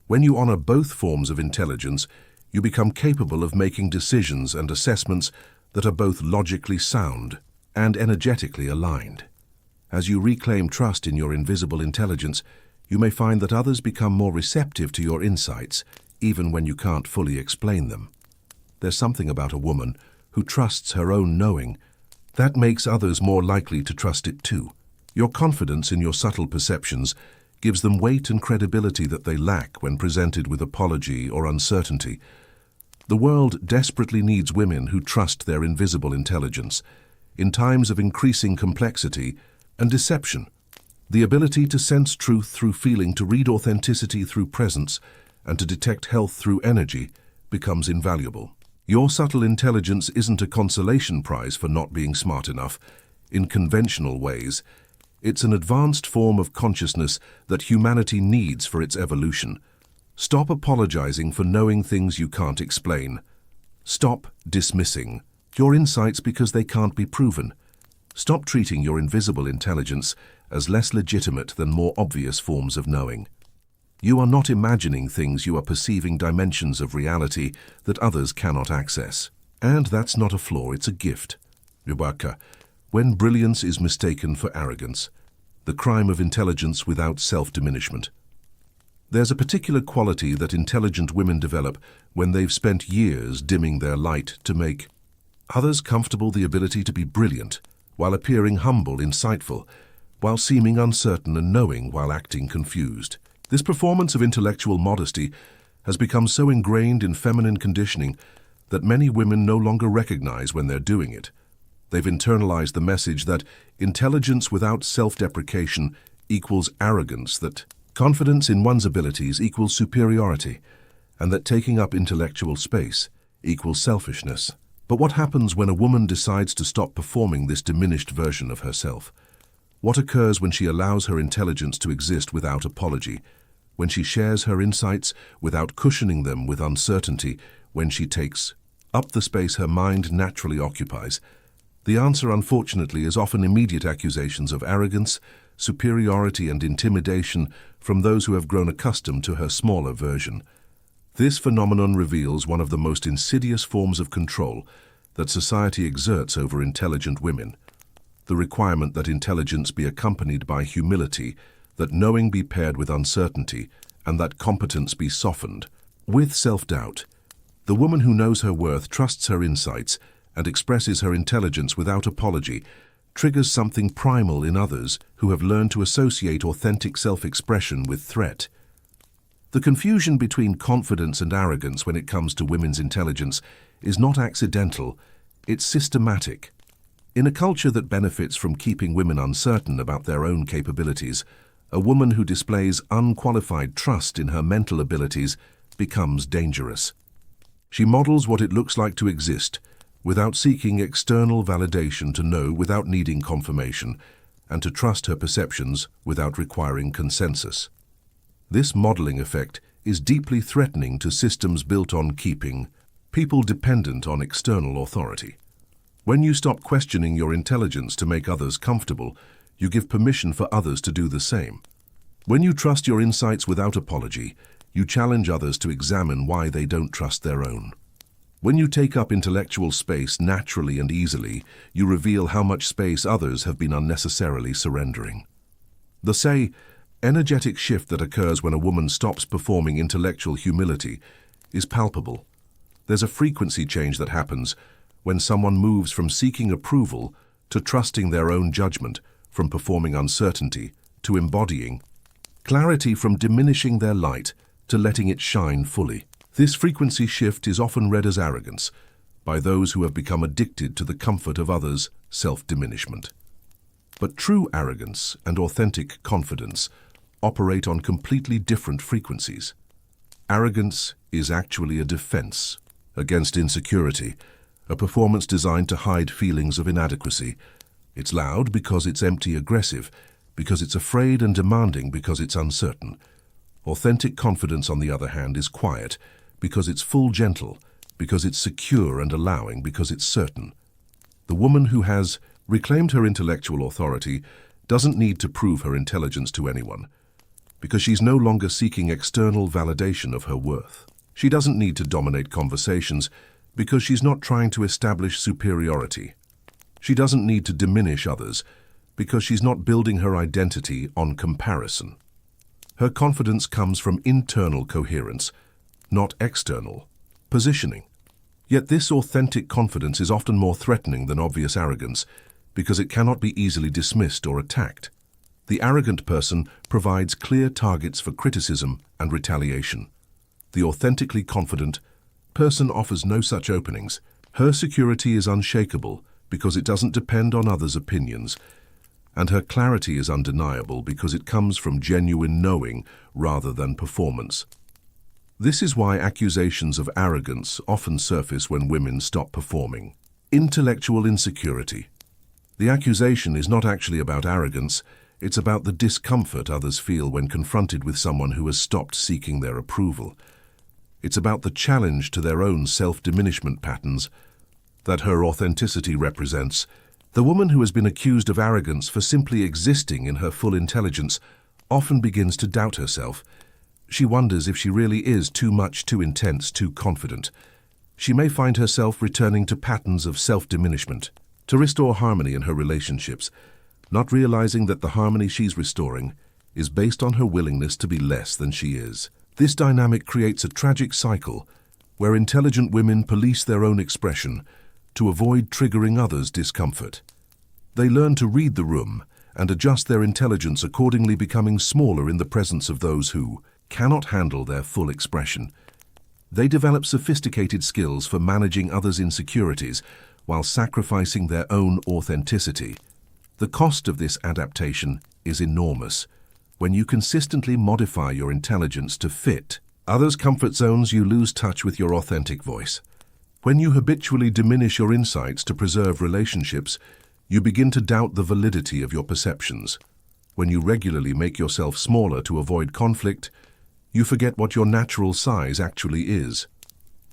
When you honor both forms of intelligence, you become capable of making decisions and assessments that are both logically sound and energetically aligned. As you reclaim trust in your invisible intelligence, you may find that others become more receptive to your insights, even when you can't fully explain them. There's something about a woman who trusts her own knowing that makes others more likely to trust it too. Your confidence in your subtle perceptions gives them weight and credibility that they lack when presented with apology or uncertainty. The world desperately needs women who trust their invisible intelligence. In times of increasing complexity and deception, the ability to sense truth through feeling, to read authenticity through presence, and to detect health through energy becomes invaluable. Your subtle intelligence isn't a consolation prize for not being smart enough in conventional ways. It's an advanced form of consciousness that humanity needs for its evolution. Stop apologizing for knowing things you can't explain. Stop dismissing your insights because they can't be proven. Stop treating your invisible intelligence as less legitimate than more obvious forms of knowing. You are not imagining things, you are perceiving dimensions of reality that others cannot access. And that's not a flaw, it's a gift. Reprogram. When brilliance is mistaken for arrogance, the crime of intelligence without self-diminishment. There's a particular quality that intelligent women develop when they've spent years dimming their light to make others comfortable, the ability to be brilliant while appearing humble, insightful, while seeming uncertain, and knowing while acting confused. This performance of intellectual modesty has become so ingrained in feminine conditioning that many women no longer recognize when they're doing it. They've internalized the message that intelligence without self-deprecation equals arrogance, that confidence in one's abilities equals superiority, and that taking up intellectual space equals selfishness. But what happens when a woman decides to stop performing this diminished version of herself? What occurs when she allows her intelligence to exist without apology, when she shares her insights without cushioning them with uncertainty, when she takes up the space her mind naturally occupies? The answer, unfortunately, is often immediate accusations of arrogance, superiority, and intimidation from those who have grown accustomed to her smaller version. This phenomenon reveals one of the most insidious forms of control that society exerts over intelligent women: the requirement that intelligence be accompanied by humility, that knowing be paired with uncertainty, and that competence be softened with self-doubt. The woman who knows her worth, trusts her insights, and expresses her intelligence without apology triggers something primal in others who have learned to associate authentic self-expression with threat. The confusion between confidence and arrogance when it comes to women's intelligence is not accidental, it's systematic. In a culture that benefits from keeping women uncertain about their own capabilities, a woman who displays unqualified trust in her mental abilities becomes dangerous. She models what it looks like to exist, without seeking external validation, to know without needing confirmation, and to trust her perceptions without requiring consensus. This modeling effect is deeply threatening to systems built on keeping people dependent on external authority. When you stop questioning your intelligence to make others comfortable, you give permission for others to do the same. When you trust your insights without apology, you challenge others to examine why they don't trust their own. When you take up intellectual space naturally and easily, you reveal how much space others have been unnecessarily surrendering. The, say, energetic shift that occurs when a woman stops performing intellectual humility is palpable. There's a frequency change that happens when someone moves from seeking approval to trusting their own judgment, from performing uncertainty to embodying clarity, from diminishing their light to letting it shine fully. This frequency shift is often read as arrogance by those who have become addicted to the comfort of others' self-diminishment. But true arrogance and authentic confidence operate on completely different frequencies. Arrogance is actually a defense against insecurity, a performance designed to hide feelings of inadequacy. It's loud because it's empty, aggressive because it's afraid, and demanding because it's uncertain. Authentic confidence, on the other hand, is quiet because it's full, gentle because it's secure, and allowing because it's certain. The woman who has reclaimed her intellectual authority doesn't need to prove her intelligence to anyone, because she's no longer seeking external validation of her worth. She doesn't need to dominate conversations because she's not trying to establish superiority. She doesn't need to diminish others because she's not building her identity on comparison. Her confidence comes from internal coherence, not external positioning. Yet this authentic confidence is often more threatening than obvious arrogance because it cannot be easily dismissed or attacked. The arrogant person provides clear targets for criticism and retaliation. The authentically confident person offers no such openings. Her security is unshakable because it doesn't depend on others' opinions, and her clarity is undeniable because it comes from genuine knowing rather than performance. This is why accusations of arrogance often surface when women stop performing. Intellectual insecurity. The accusation is not actually about arrogance, it's about the discomfort others feel when confronted with someone who has stopped seeking their approval. It's about the challenge to their own self-diminishment patterns that her authenticity represents. The woman who has been accused of arrogance for simply existing in her full intelligence often begins to doubt herself. She wonders if she really is too much, too intense, too confident. She may find herself returning to patterns of self-diminishment to restore harmony in her relationships, not realizing that the harmony she's restoring is based on her willingness to be less than she is. This dynamic creates a tragic cycle where intelligent women police their own expression to avoid triggering others' discomfort. They learn to read the room and adjust their intelligence accordingly, becoming smaller in the presence of those who cannot handle their full expression. They develop sophisticated skills for managing others' insecurities while sacrificing their own authenticity. The cost of this adaptation is enormous. When you consistently modify your intelligence to fit others' comfort zones, you lose touch with your authentic voice. When you habitually diminish your insights to preserve relationships, you begin to doubt the validity of your perceptions. When you regularly make yourself smaller to avoid conflict, you forget what your natural size actually is.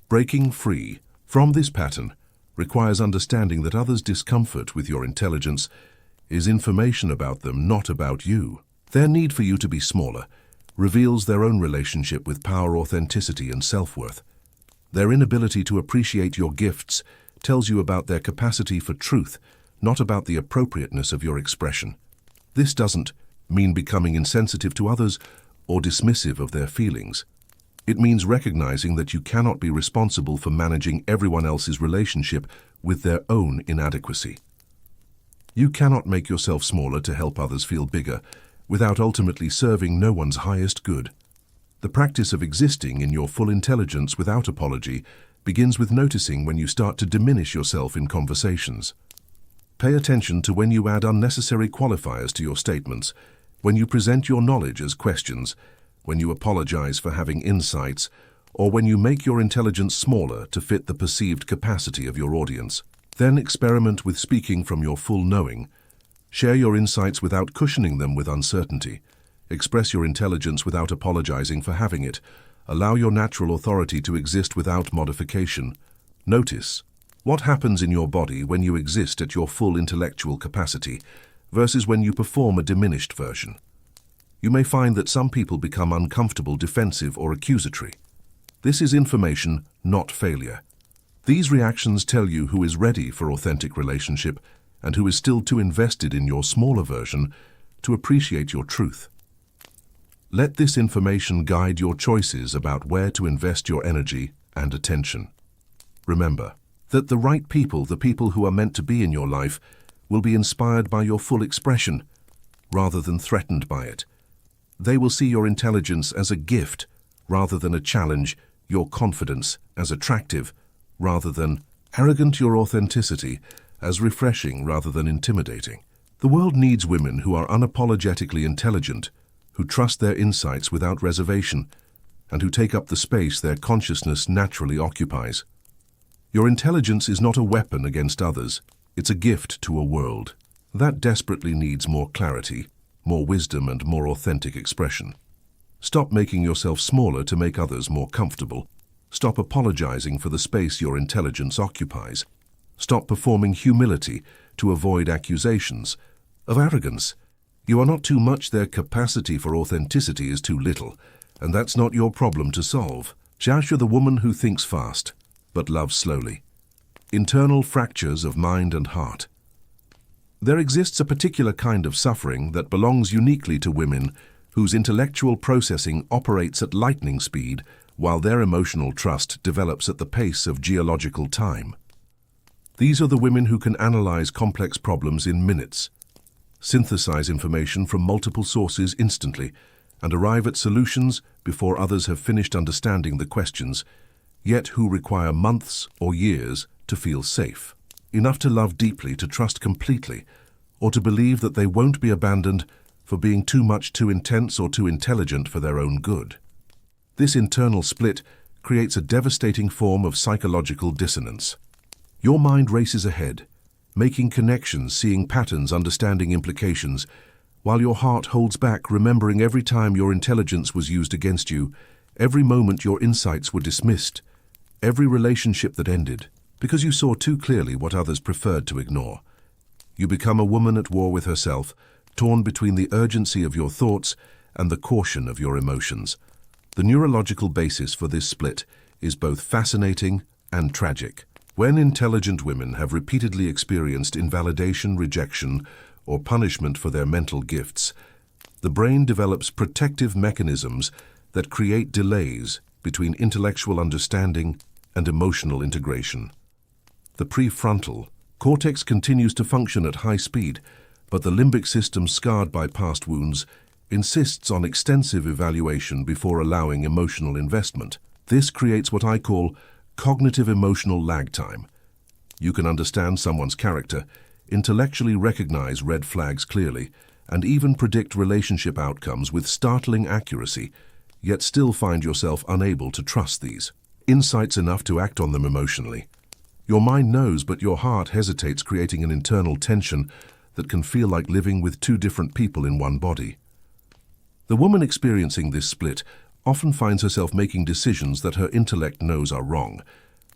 Breaking free from this pattern requires understanding that others' discomfort with your intelligence is information about them, not about you. Their need for you to be smaller reveals their own relationship with power, authenticity, and self-worth. Their inability to appreciate your gifts tells you about their capacity for truth, not about the appropriateness of your expression. This doesn't mean becoming insensitive to others or dismissive of their feelings. It means recognizing that you cannot be responsible for managing everyone else's relationship with their own inadequacy. You cannot make yourself smaller to help others feel bigger without ultimately serving no one's highest good. The practice of existing in your full intelligence without apology begins with noticing when you start to diminish yourself in conversations. Pay attention to when you add unnecessary qualifiers to your statements, when you present your knowledge as questions, when you apologize for having insights, or when you make your intelligence smaller to fit the perceived capacity of your audience. Then experiment with speaking from your full knowing. Share your insights without cushioning them with uncertainty. Express your intelligence without apologizing for having it. Allow your natural authority to exist without modification. Notice what happens in your body when you exist at your full intellectual capacity versus when you perform a diminished version. You may find that some people become uncomfortable, defensive, or accusatory. This is information, not failure. These reactions tell you who is ready for authentic relationship and who is still too invested in your smaller version to appreciate your truth. Let this information guide your choices about where to invest your energy and attention. Remember that the right people, the people who are meant to be in your life, will be inspired by your full expression rather than threatened by it. They will see your intelligence as a gift rather than a challenge, your confidence as attractive rather than arrogant, your authenticity as refreshing rather than intimidating. The world needs women who are unapologetically intelligent, who trust their insights without reservation, and who take up the space their consciousness naturally occupies. Your intelligence is not a weapon against others, it's a gift to a world that desperately needs more clarity, more wisdom, and more authentic expression. Stop making yourself smaller to make others more comfortable. Stop apologizing for the space your intelligence occupies. Stop performing humility to avoid accusations of arrogance. You are not too much, their capacity for authenticity is too little, and that's not your problem to solve. You're the woman who thinks fast, but loves slowly. Internal fractures of mind and heart. There exists a particular kind of suffering that belongs uniquely to women whose intellectual processing operates at lightning speed while their emotional trust develops at the pace of geological time. These are the women who can analyze complex problems in minutes, synthesize information from multiple sources instantly, and arrive at solutions before others have finished understanding the questions, yet who require months or years to feel safe, enough to love deeply, to trust completely, or to believe that they won't be abandoned for being too much, too intense, or too intelligent for their own good. This internal split creates a devastating form of psychological dissonance. Your mind races ahead, making connections, seeing patterns, understanding implications, while your heart holds back, remembering every time your intelligence was used against you, every moment your insights were dismissed, every relationship that ended, because you saw too clearly what others preferred to ignore. You become a woman at war with herself, torn between the urgency of your thoughts and the caution of your emotions. The neurological basis for this split is both fascinating and tragic. When intelligent women have repeatedly experienced invalidation, rejection, or punishment for their mental gifts, the brain develops protective mechanisms that create delays between intellectual understanding and emotional integration. The prefrontal cortex continues to function at high speed, but the limbic system, scarred by past wounds, insists on extensive evaluation before allowing emotional investment. This creates what I call cognitive emotional lag time. You can understand someone's character, intellectually recognize red flags clearly, and even predict relationship outcomes with startling accuracy, yet still find yourself unable to trust these insights enough to act on them emotionally. Your mind knows, but your heart hesitates, creating an internal tension that can feel like living with two different people in one body. The woman experiencing this split often finds herself making decisions that her intellect knows are wrong,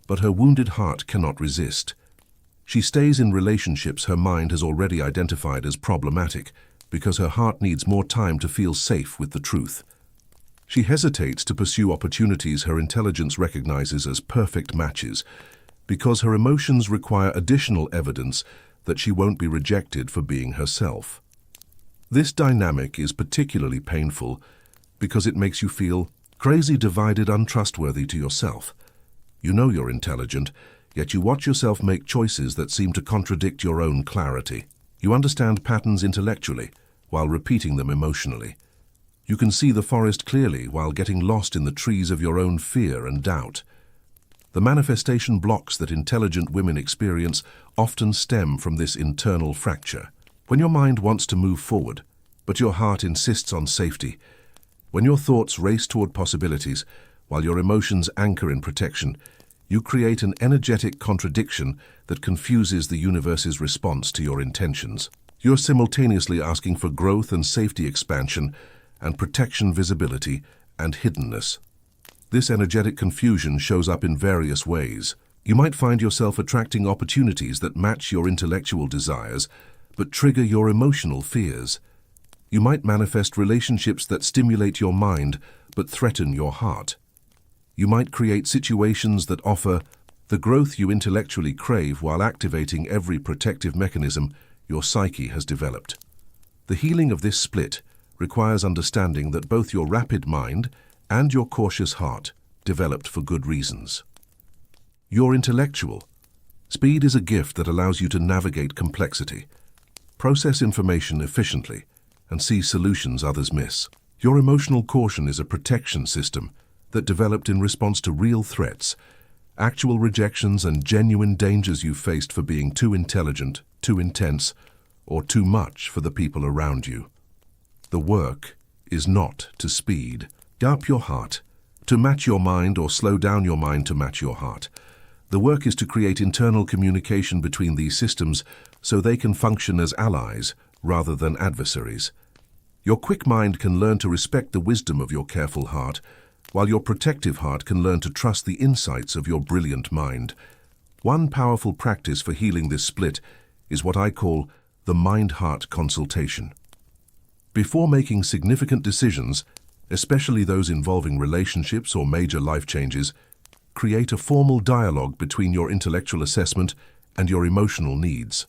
but her wounded heart cannot resist. She stays in relationships her mind has already identified as problematic because her heart needs more time to feel safe with the truth. She hesitates to pursue opportunities her intelligence recognizes as perfect matches because her emotions require additional evidence that she won't be rejected for being herself. This dynamic is particularly painful because it makes you feel crazy, divided, untrustworthy to yourself. You know you're intelligent, yet you watch yourself make choices that seem to contradict your own clarity. You understand patterns intellectually while repeating them emotionally. You can see the forest clearly while getting lost in the trees of your own fear and doubt. The manifestation blocks that intelligent women experience often stem from this internal fracture. When your mind wants to move forward, but your heart insists on safety, when your thoughts race toward possibilities while your emotions anchor in protection, you create an energetic contradiction that confuses the universe's response to your intentions. You're simultaneously asking for growth and safety expansion, and protection, visibility, and hiddenness. This energetic confusion shows up in various ways. You might find yourself attracting opportunities that match your intellectual desires, but trigger your emotional fears. You might manifest relationships that stimulate your mind, but threaten your heart. You might create situations that offer the growth you intellectually crave while activating every protective mechanism your psyche has developed. The healing of this split requires understanding that both your rapid mind and your cautious heart developed for good reasons. You're intellectual. Speed is a gift that allows you to navigate complexity, process information efficiently, and see solutions others miss. Your emotional caution is a protection system that developed in response to real threats, actual rejections, and genuine dangers you faced for being too intelligent, too intense, or too much for the people around you. The work is not to speed up your heart, to match your mind, or slow down your mind to match your heart. The work is to create internal communication between these systems so they can function as allies rather than adversaries. Your quick mind can learn to respect the wisdom of your careful heart, while your protective heart can learn to trust the insights of your brilliant mind. One powerful practice for healing this split is what I call the mind-heart consultation. Before making significant decisions, especially those involving relationships or major life changes, create a formal dialogue between your intellectual assessment and your emotional needs.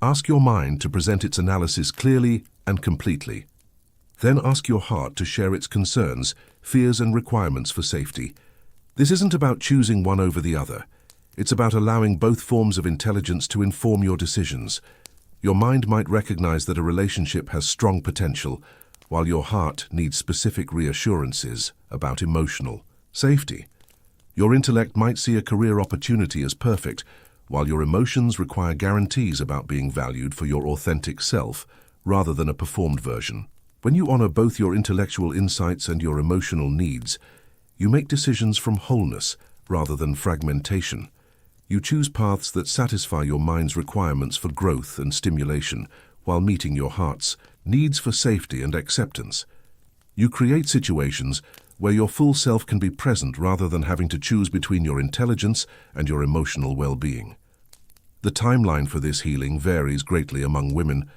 Ask your mind to present its analysis clearly and completely. Then ask your heart to share its concerns, fears, and requirements for safety. This isn't about choosing one over the other. It's about allowing both forms of intelligence to inform your decisions. Your mind might recognize that a relationship has strong potential, while your heart needs specific reassurances about emotional safety. Your intellect might see a career opportunity as perfect, while your emotions require guarantees about being valued for your authentic self rather than a performed version. When you honor both your intellectual insights and your emotional needs, you make decisions from wholeness rather than fragmentation. You choose paths that satisfy your mind's requirements for growth and stimulation while meeting your heart's needs for safety and acceptance. You create situations where your full self can be present rather than having to choose between your intelligence and your emotional well-being. The timeline for this healing varies greatly among women,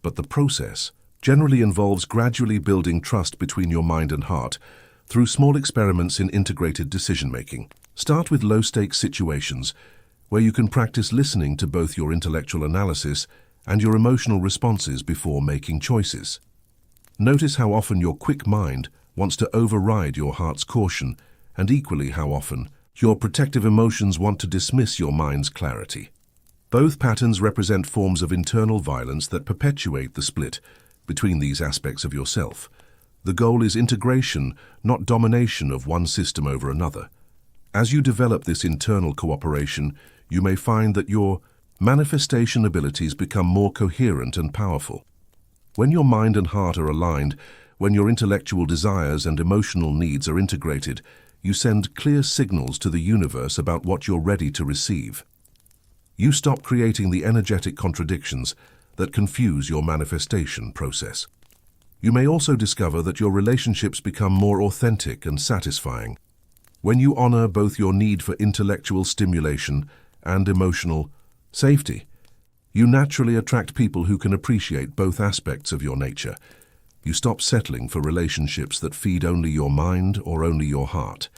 but the process generally involves gradually building trust between your mind and heart through small experiments in integrated decision-making. Start with low-stakes situations where you can practice listening to both your intellectual analysis and your emotional responses before making choices. Notice how often your quick mind wants to override your heart's caution, and equally how often your protective emotions want to dismiss your mind's clarity. Both patterns represent forms of internal violence that perpetuate the split between these aspects of yourself. The goal is integration, not domination of one system over another. As you develop this internal cooperation, you may find that your manifestation abilities become more coherent and powerful. When your mind and heart are aligned, when your intellectual desires and emotional needs are integrated, you send clear signals to the universe about what you're ready to receive. You stop creating the energetic contradictions that confuse your manifestation process. You may also discover that your relationships become more authentic and satisfying. When you honor both your need for intellectual stimulation and emotional safety, you naturally attract people who can appreciate both aspects of your nature. You stop settling for relationships that feed only your mind or only your heart,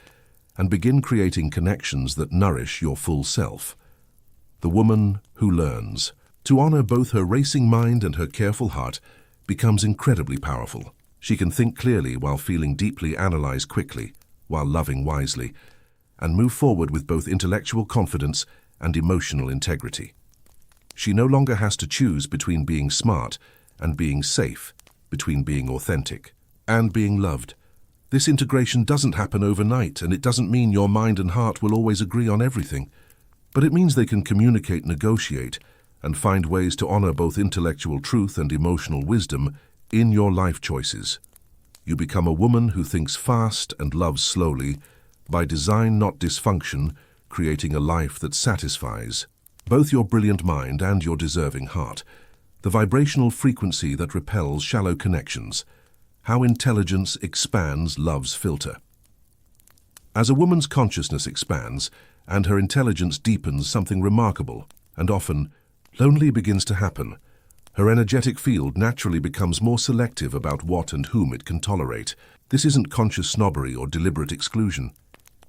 and begin creating connections that nourish your full self. The woman who learns to honor both her racing mind and her careful heart becomes incredibly powerful. She can think clearly while feeling deeply, analyze quickly while loving wisely, and move forward with both intellectual confidence and emotional integrity. She no longer has to choose between being smart and being safe, between being authentic and being loved. This integration doesn't happen overnight, and it doesn't mean your mind and heart will always agree on everything. But it means they can communicate, negotiate, and find ways to honor both intellectual truth and emotional wisdom in your life choices. You become a woman who thinks fast and loves slowly, by design, not dysfunction, creating a life that satisfies both your brilliant mind and your deserving heart. The vibrational frequency that repels shallow connections. How intelligence expands love's filter. As a woman's consciousness expands and her intelligence deepens, something remarkable and often lonely begins to happen. Her energetic field naturally becomes more selective about what and whom it can tolerate. This isn't conscious snobbery or deliberate exclusion.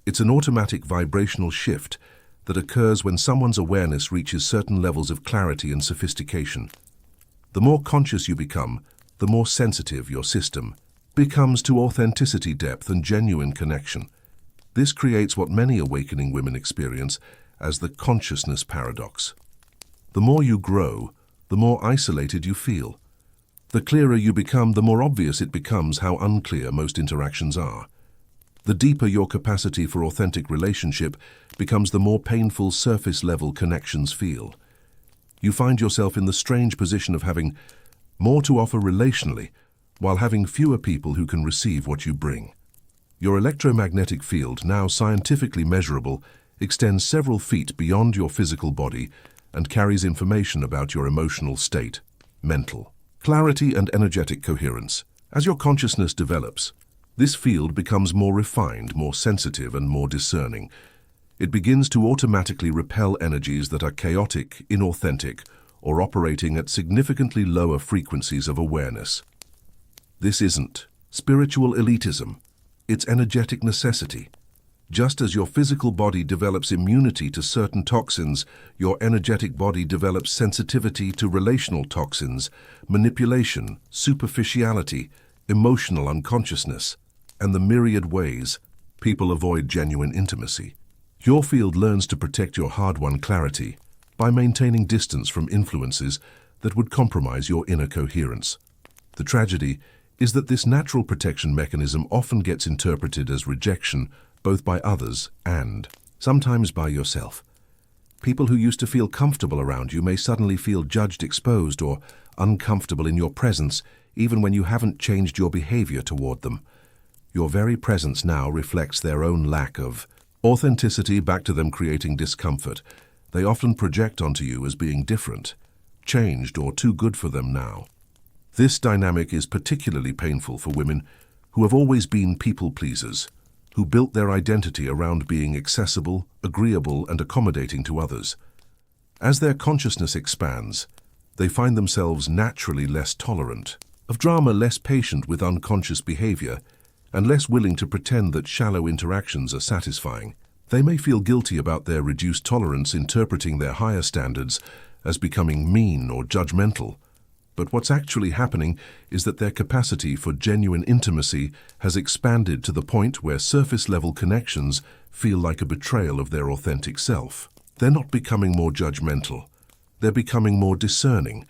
It's an automatic vibrational shift that occurs when someone's awareness reaches certain levels of clarity and sophistication. The more conscious you become, the more sensitive your system becomes to authenticity, depth, and genuine connection. This creates what many awakening women experience as the consciousness paradox. The more you grow, the more isolated you feel. The clearer you become, the more obvious it becomes how unclear most interactions are. The deeper your capacity for authentic relationship becomes, the more painful surface-level connections feel. You find yourself in the strange position of having more to offer relationally, while having fewer people who can receive what you bring. Your electromagnetic field, now scientifically measurable, extends several feet beyond your physical body and carries information about your emotional state, mental clarity, and energetic coherence. As your consciousness develops, this field becomes more refined, more sensitive, and more discerning. It begins to automatically repel energies that are chaotic, inauthentic, or operating at significantly lower frequencies of awareness. This isn't spiritual elitism, it's energetic necessity. Just as your physical body develops immunity to certain toxins, your energetic body develops sensitivity to relational toxins, manipulation, superficiality, emotional unconsciousness, and the myriad ways people avoid genuine intimacy. Your field learns to protect your hard-won clarity by maintaining distance from influences that would compromise your inner coherence. The tragedy is that this natural protection mechanism often gets interpreted as rejection, both by others and sometimes by yourself. People who used to feel comfortable around you may suddenly feel judged, exposed, or uncomfortable in your presence, even when you haven't changed your behavior toward them. Your very presence now reflects their own lack of authenticity back to them, creating discomfort. They often project onto you as being different, changed, or too good for them now. This dynamic is particularly painful for women who have always been people pleasers, who built their identity around being accessible, agreeable, and accommodating to others. As their consciousness expands, they find themselves naturally less tolerant of drama, less patient with unconscious behavior, and less willing to pretend that shallow interactions are satisfying. They may feel guilty about their reduced tolerance, interpreting their higher standards as becoming mean or judgmental. But what's actually happening is that their capacity for genuine intimacy has expanded to the point where surface-level connections feel like a betrayal of their authentic self. They're not becoming more judgmental. They're becoming more discerning.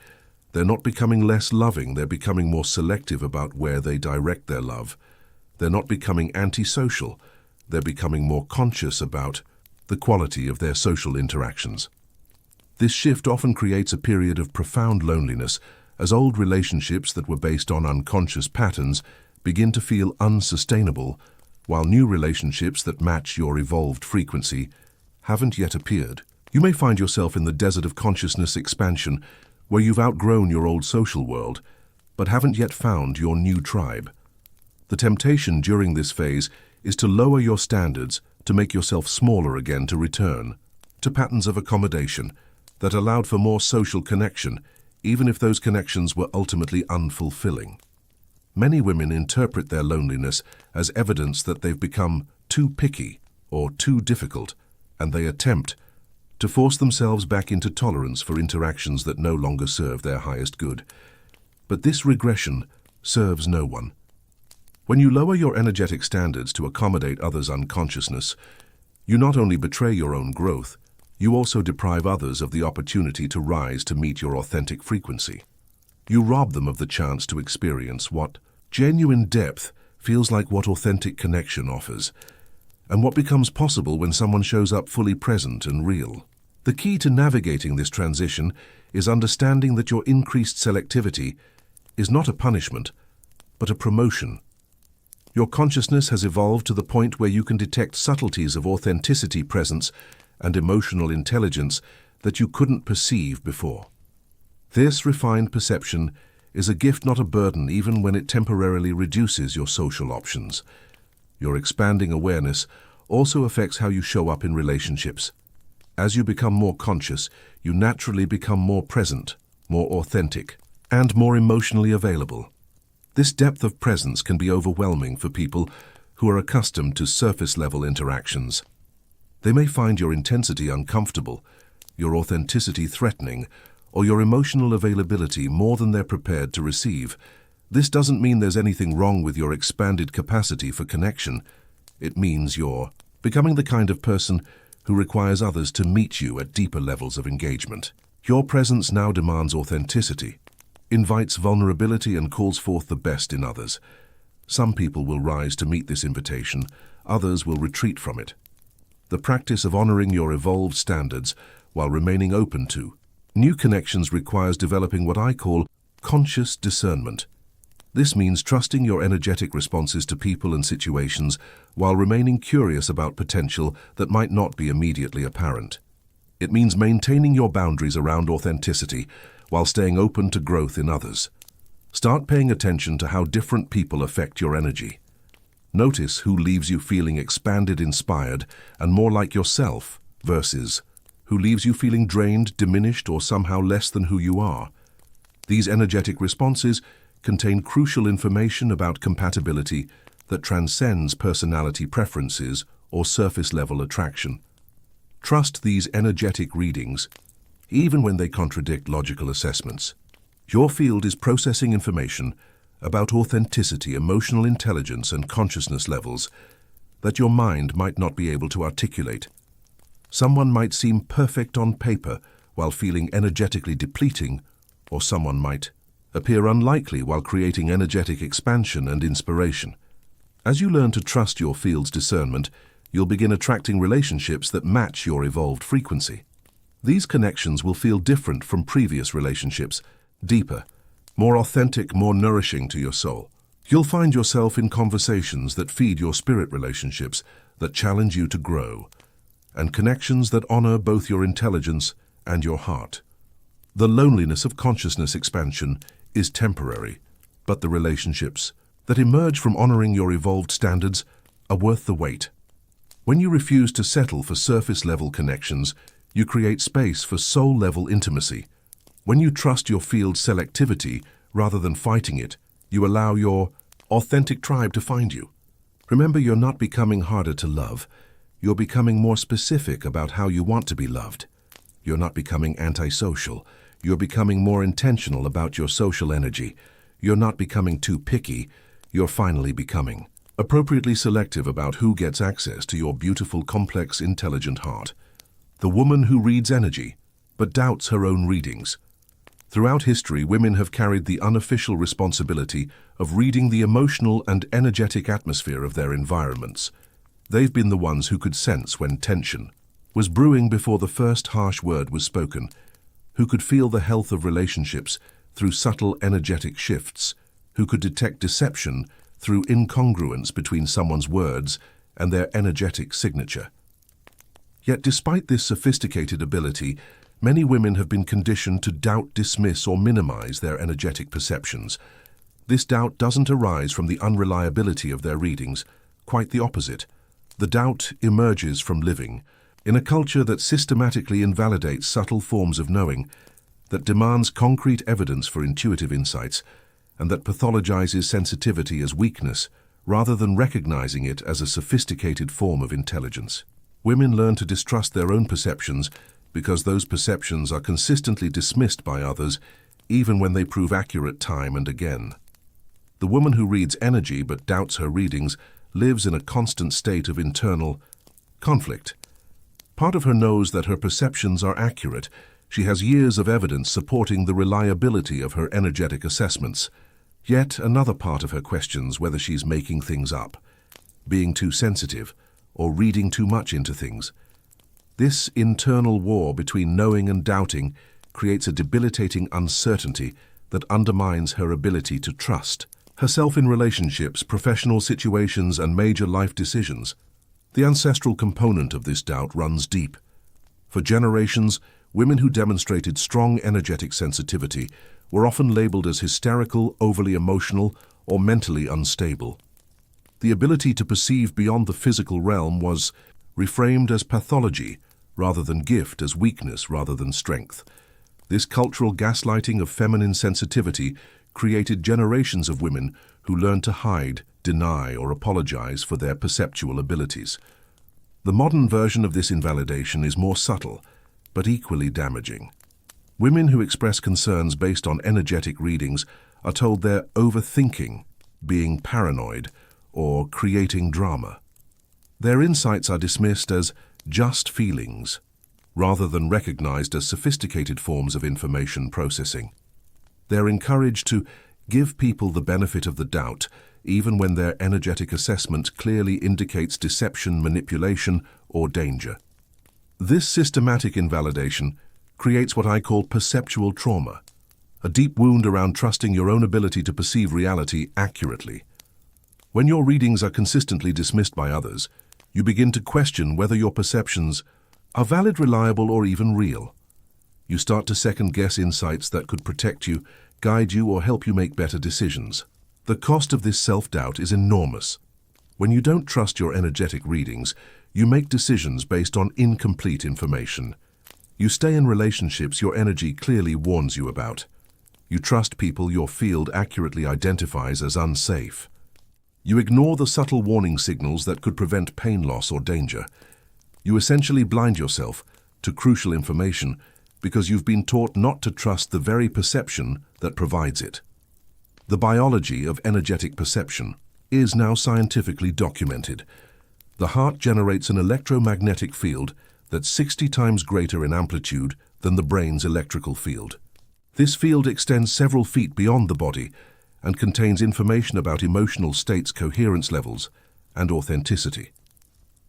They're not becoming less loving. They're becoming more selective about where they direct their love. They're not becoming antisocial. They're becoming more conscious about the quality of their social interactions. This shift often creates a period of profound loneliness, as old relationships that were based on unconscious patterns begin to feel unsustainable, while new relationships that match your evolved frequency haven't yet appeared. You may find yourself in the desert of consciousness expansion, where you've outgrown your old social world, but haven't yet found your new tribe. The temptation during this phase is to lower your standards, to make yourself smaller again, to return to patterns of accommodation that allowed for more social connection, even if those connections were ultimately unfulfilling. Many women interpret their loneliness as evidence that they've become too picky or too difficult, and they attempt to force themselves back into tolerance for interactions that no longer serve their highest good. But this regression serves no one. When you lower your energetic standards to accommodate others' unconsciousness, you not only betray your own growth, you also deprive others of the opportunity to rise to meet your authentic frequency. You rob them of the chance to experience what genuine depth feels like, what authentic connection offers, and what becomes possible when someone shows up fully present and real. The key to navigating this transition is understanding that your increased selectivity is not a punishment, but a promotion. Your consciousness has evolved to the point where you can detect subtleties of authenticity, presence, and emotional intelligence that you couldn't perceive before. This refined perception is a gift, not a burden, even when it temporarily reduces your social options. Your expanding awareness also affects how you show up in relationships. As you become more conscious, you naturally become more present, more authentic, and more emotionally available. This depth of presence can be overwhelming for people who are accustomed to surface-level interactions. They may find your intensity uncomfortable, your authenticity threatening, or your emotional availability more than they're prepared to receive. This doesn't mean there's anything wrong with your expanded capacity for connection. It means you're becoming the kind of person who requires others to meet you at deeper levels of engagement. Your presence now demands authenticity, invites vulnerability, and calls forth the best in others. Some people will rise to meet this invitation, others will retreat from it. The practice of honoring your evolved standards while remaining open to new connections requires developing what I call conscious discernment. This means trusting your energetic responses to people and situations while remaining curious about potential that might not be immediately apparent. It means maintaining your boundaries around authenticity while staying open to growth in others. Start paying attention to how different people affect your energy. Notice who leaves you feeling expanded, inspired, and more like yourself versus who leaves you feeling drained, diminished, or somehow less than who you are. These energetic responses contain crucial information about compatibility that transcends personality preferences or surface-level attraction. Trust these energetic readings, even when they contradict logical assessments. Your field is processing information about authenticity, emotional intelligence, and consciousness levels that your mind might not be able to articulate. Someone might seem perfect on paper while feeling energetically depleting, or someone might appear unlikely while creating energetic expansion and inspiration. As you learn to trust your field's discernment, you'll begin attracting relationships that match your evolved frequency. These connections will feel different from previous relationships, deeper, more authentic, more nourishing to your soul. You'll find yourself in conversations that feed your spirit, relationships that challenge you to grow, and connections that honor both your intelligence and your heart. The loneliness of consciousness expansion is temporary, but the relationships that emerge from honoring your evolved standards are worth the wait. When you refuse to settle for surface-level connections, you create space for soul-level intimacy. When you trust your field's selectivity rather than fighting it, you allow your authentic tribe to find you. Remember, you're not becoming harder to love. You're becoming more specific about how you want to be loved. You're not becoming antisocial. You're becoming more intentional about your social energy. You're not becoming too picky. You're finally becoming appropriately selective about who gets access to your beautiful, complex, intelligent heart. The woman who reads energy, but doubts her own readings. Throughout history, women have carried the unofficial responsibility of reading the emotional and energetic atmosphere of their environments. They've been the ones who could sense when tension was brewing before the first harsh word was spoken, who could feel the health of relationships through subtle energetic shifts, who could detect deception through incongruence between someone's words and their energetic signature. Yet despite this sophisticated ability, many women have been conditioned to doubt, dismiss, or minimize their energetic perceptions. This doubt doesn't arise from the unreliability of their readings, quite the opposite. The doubt emerges from living in a culture that systematically invalidates subtle forms of knowing, that demands concrete evidence for intuitive insights, and that pathologizes sensitivity as weakness rather than recognizing it as a sophisticated form of intelligence. Women learn to distrust their own perceptions because those perceptions are consistently dismissed by others, even when they prove accurate time and again. The woman who reads energy but doubts her readings lives in a constant state of internal conflict. Part of her knows that her perceptions are accurate. She has years of evidence supporting the reliability of her energetic assessments. Yet another part of her questions whether she's making things up, being too sensitive, or reading too much into things. This internal war between knowing and doubting creates a debilitating uncertainty that undermines her ability to trust herself in relationships, professional situations, and major life decisions. The ancestral component of this doubt runs deep. For generations, women who demonstrated strong energetic sensitivity were often labeled as hysterical, overly emotional, or mentally unstable. The ability to perceive beyond the physical realm was reframed as pathology rather than gift, as weakness rather than strength. This cultural gaslighting of feminine sensitivity created generations of women who learned to hide, deny, or apologize for their perceptual abilities. The modern version of this invalidation is more subtle, but equally damaging. Women who express concerns based on energetic readings are told they're overthinking, being paranoid, or creating drama. Their insights are dismissed as just feelings, rather than recognized as sophisticated forms of information processing. They're encouraged to give people the benefit of the doubt, even when their energetic assessment clearly indicates deception, manipulation, or danger. This systematic invalidation creates what I call perceptual trauma, a deep wound around trusting your own ability to perceive reality accurately. When your readings are consistently dismissed by others, you begin to question whether your perceptions are valid, reliable, or even real. You start to second-guess insights that could protect you, guide you, or help you make better decisions. The cost of this self-doubt is enormous. When you don't trust your energetic readings, you make decisions based on incomplete information. You stay in relationships your energy clearly warns you about. You trust people your field accurately identifies as unsafe. You ignore the subtle warning signals that could prevent pain, loss, or danger. You essentially blind yourself to crucial information because you've been taught not to trust the very perception that provides it. The biology of energetic perception is now scientifically documented. The heart generates an electromagnetic field that's 60 times greater in amplitude than the brain's electrical field. This field extends several feet beyond the body and contains information about emotional states, coherence levels, and authenticity.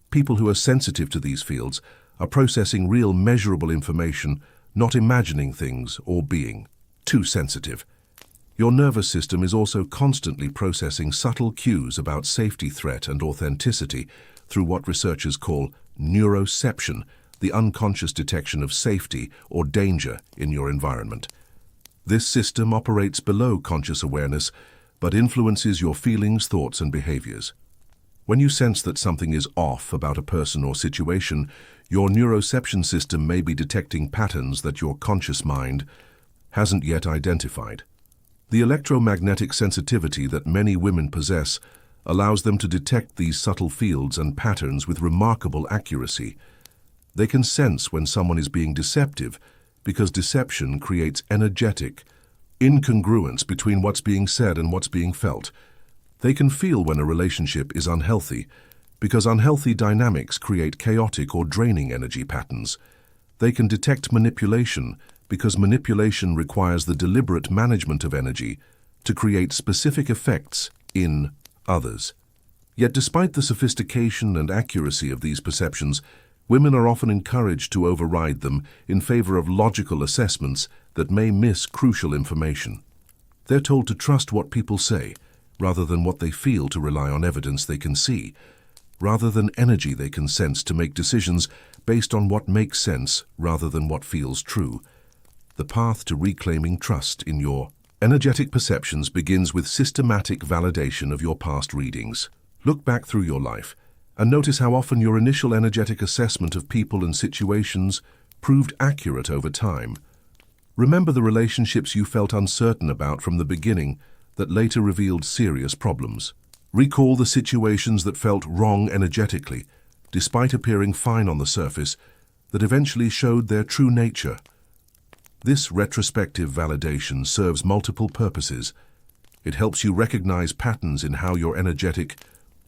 People who are sensitive to these fields are processing real, measurable information, not imagining things or being too sensitive. Your nervous system is also constantly processing subtle cues about safety, threat, and authenticity through what researchers call neuroception, the unconscious detection of safety or danger in your environment. This system operates below conscious awareness, but influences your feelings, thoughts, and behaviors. When you sense that something is off about a person or situation, your neuroception system may be detecting patterns that your conscious mind hasn't yet identified. The electromagnetic sensitivity that many women possess allows them to detect these subtle fields and patterns with remarkable accuracy. They can sense when someone is being deceptive because deception creates energetic incongruence between what's being said and what's being felt. They can feel when a relationship is unhealthy because unhealthy dynamics create chaotic or draining energy patterns. They can detect manipulation because manipulation requires the deliberate management of energy to create specific effects in others. Yet despite the sophistication and accuracy of these perceptions, women are often encouraged to override them in favor of logical assessments that may miss crucial information. They're told to trust what people say, rather than what they feel, to rely on evidence they can see, rather than energy they can sense, to make decisions based on what makes sense rather than what feels true. The path to reclaiming trust in your energetic perceptions begins with systematic validation of your past readings. Look back through your life and notice how often your initial energetic assessment of people and situations proved accurate over time. Remember the relationships you felt uncertain about from the beginning that later revealed serious problems. Recall the situations that felt wrong energetically, despite appearing fine on the surface, that eventually showed their true nature. This retrospective validation serves multiple purposes. It helps you recognize patterns in how your energetic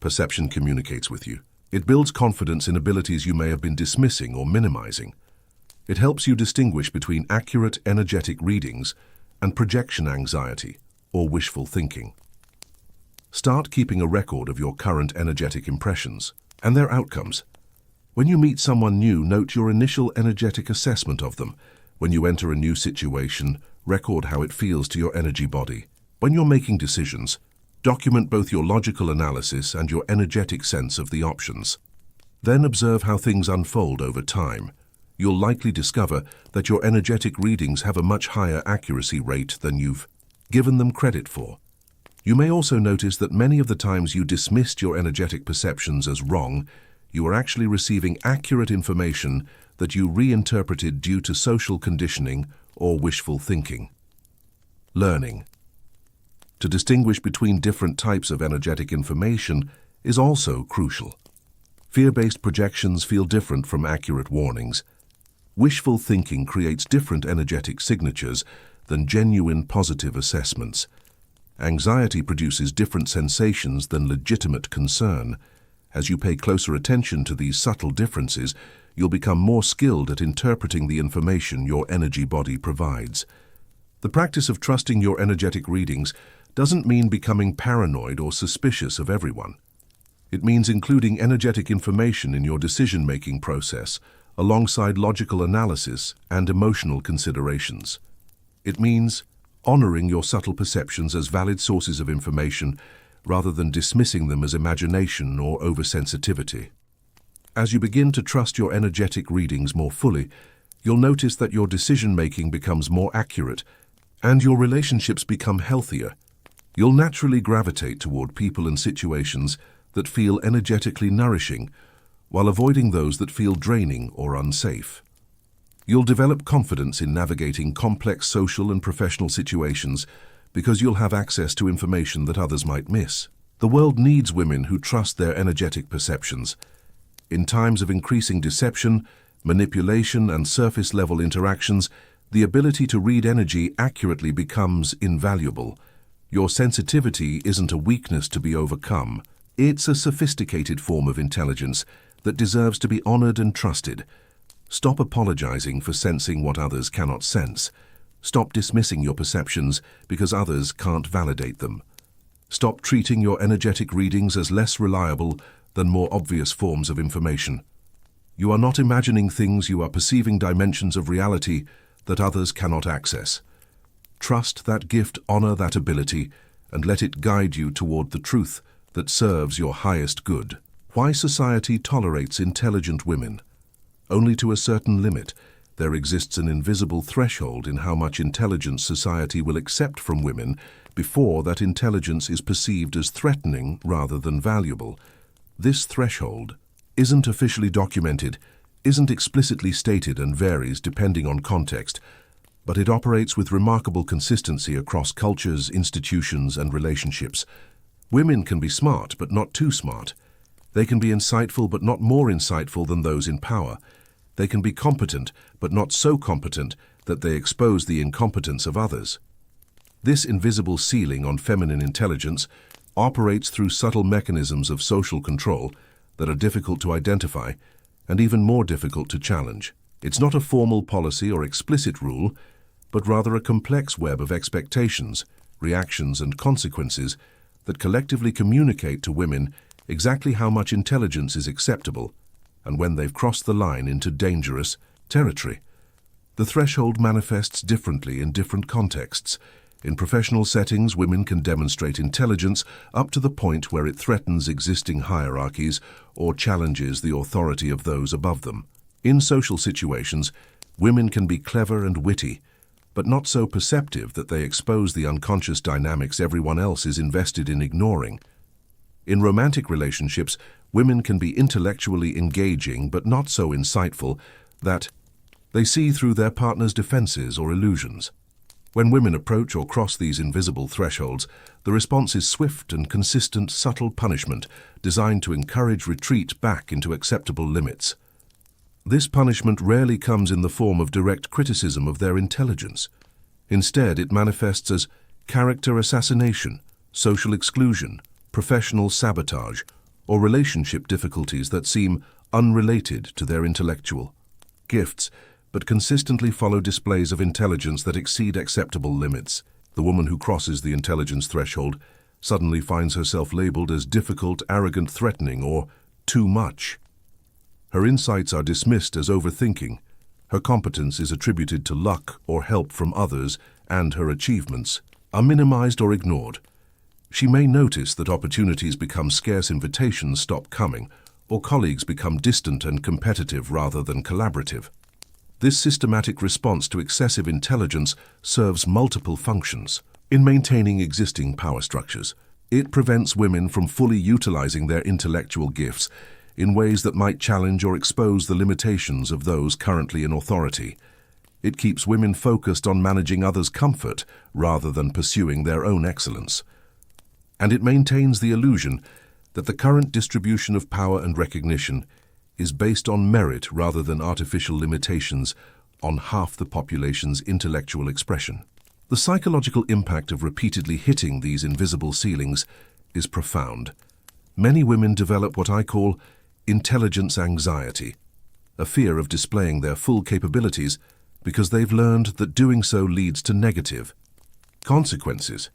perception communicates with you. It builds confidence in abilities you may have been dismissing or minimizing. It helps you distinguish between accurate energetic readings and projection anxiety or wishful thinking. Start keeping a record of your current energetic impressions and their outcomes. When you meet someone new, note your initial energetic assessment of them. When you enter a new situation, record how it feels to your energy body. When you're making decisions, document both your logical analysis and your energetic sense of the options. Then observe how things unfold over time. You'll likely discover that your energetic readings have a much higher accuracy rate than you've given them credit for. You may also notice that many of the times you dismissed your energetic perceptions as wrong, you were actually receiving accurate information that you reinterpreted due to social conditioning or wishful thinking. Learning to distinguish between different types of energetic information is also crucial. Fear-based projections feel different from accurate warnings. Wishful thinking creates different energetic signatures than genuine positive assessments. Anxiety produces different sensations than legitimate concern. As you pay closer attention to these subtle differences, you'll become more skilled at interpreting the information your energy body provides. The practice of trusting your energetic readings doesn't mean becoming paranoid or suspicious of everyone. It means including energetic information in your decision-making process, alongside logical analysis and emotional considerations. It means honoring your subtle perceptions as valid sources of information rather than dismissing them as imagination or oversensitivity. As you begin to trust your energetic readings more fully, you'll notice that your decision-making becomes more accurate and your relationships become healthier. You'll naturally gravitate toward people and situations that feel energetically nourishing, while avoiding those that feel draining or unsafe. You'll develop confidence in navigating complex social and professional situations because you'll have access to information that others might miss. The world needs women who trust their energetic perceptions. In times of increasing deception, manipulation, and surface-level interactions, the ability to read energy accurately becomes invaluable. Your sensitivity isn't a weakness to be overcome. It's a sophisticated form of intelligence that deserves to be honored and trusted. Stop apologizing for sensing what others cannot sense. Stop dismissing your perceptions because others can't validate them. Stop treating your energetic readings as less reliable than more obvious forms of information. You are not imagining things, you are perceiving dimensions of reality that others cannot access. Trust that gift, honor that ability, and let it guide you toward the truth that serves your highest good. Why society tolerates intelligent women? Only to a certain limit. There exists an invisible threshold in how much intelligence society will accept from women before that intelligence is perceived as threatening rather than valuable. This threshold isn't officially documented, isn't explicitly stated, and varies depending on context, but it operates with remarkable consistency across cultures, institutions, and relationships. Women can be smart, but not too smart. They can be insightful, but not more insightful than those in power. They can be competent, but not so competent that they expose the incompetence of others. This invisible ceiling on feminine intelligence operates through subtle mechanisms of social control that are difficult to identify and even more difficult to challenge. It's not a formal policy or explicit rule, but rather a complex web of expectations, reactions, and consequences that collectively communicate to women exactly how much intelligence is acceptable and when they've crossed the line into dangerous territory. The threshold manifests differently in different contexts. In professional settings, women can demonstrate intelligence up to the point where it threatens existing hierarchies or challenges the authority of those above them. In social situations, women can be clever and witty, but not so perceptive that they expose the unconscious dynamics everyone else is invested in ignoring. In romantic relationships, women can be intellectually engaging but not so insightful that they see through their partner's defenses or illusions. When women approach or cross these invisible thresholds, the response is swift and consistent, subtle punishment designed to encourage retreat back into acceptable limits. This punishment rarely comes in the form of direct criticism of their intelligence. Instead, it manifests as character assassination, social exclusion, professional sabotage, or relationship difficulties that seem unrelated to their intellectual gifts, but consistently follow displays of intelligence that exceed acceptable limits. The woman who crosses the intelligence threshold suddenly finds herself labeled as difficult, arrogant, threatening, or too much. Her insights are dismissed as overthinking. Her competence is attributed to luck or help from others, and her achievements are minimized or ignored. She may notice that opportunities become scarce, invitations stop coming, or colleagues become distant and competitive rather than collaborative. This systematic response to excessive intelligence serves multiple functions. In maintaining existing power structures, it prevents women from fully utilizing their intellectual gifts in ways that might challenge or expose the limitations of those currently in authority. It keeps women focused on managing others' comfort rather than pursuing their own excellence. And it maintains the illusion that the current distribution of power and recognition is based on merit rather than artificial limitations on half the population's intellectual expression. The psychological impact of repeatedly hitting these invisible ceilings is profound. Many women develop what I call intelligence anxiety, a fear of displaying their full capabilities because they've learned that doing so leads to negative consequences.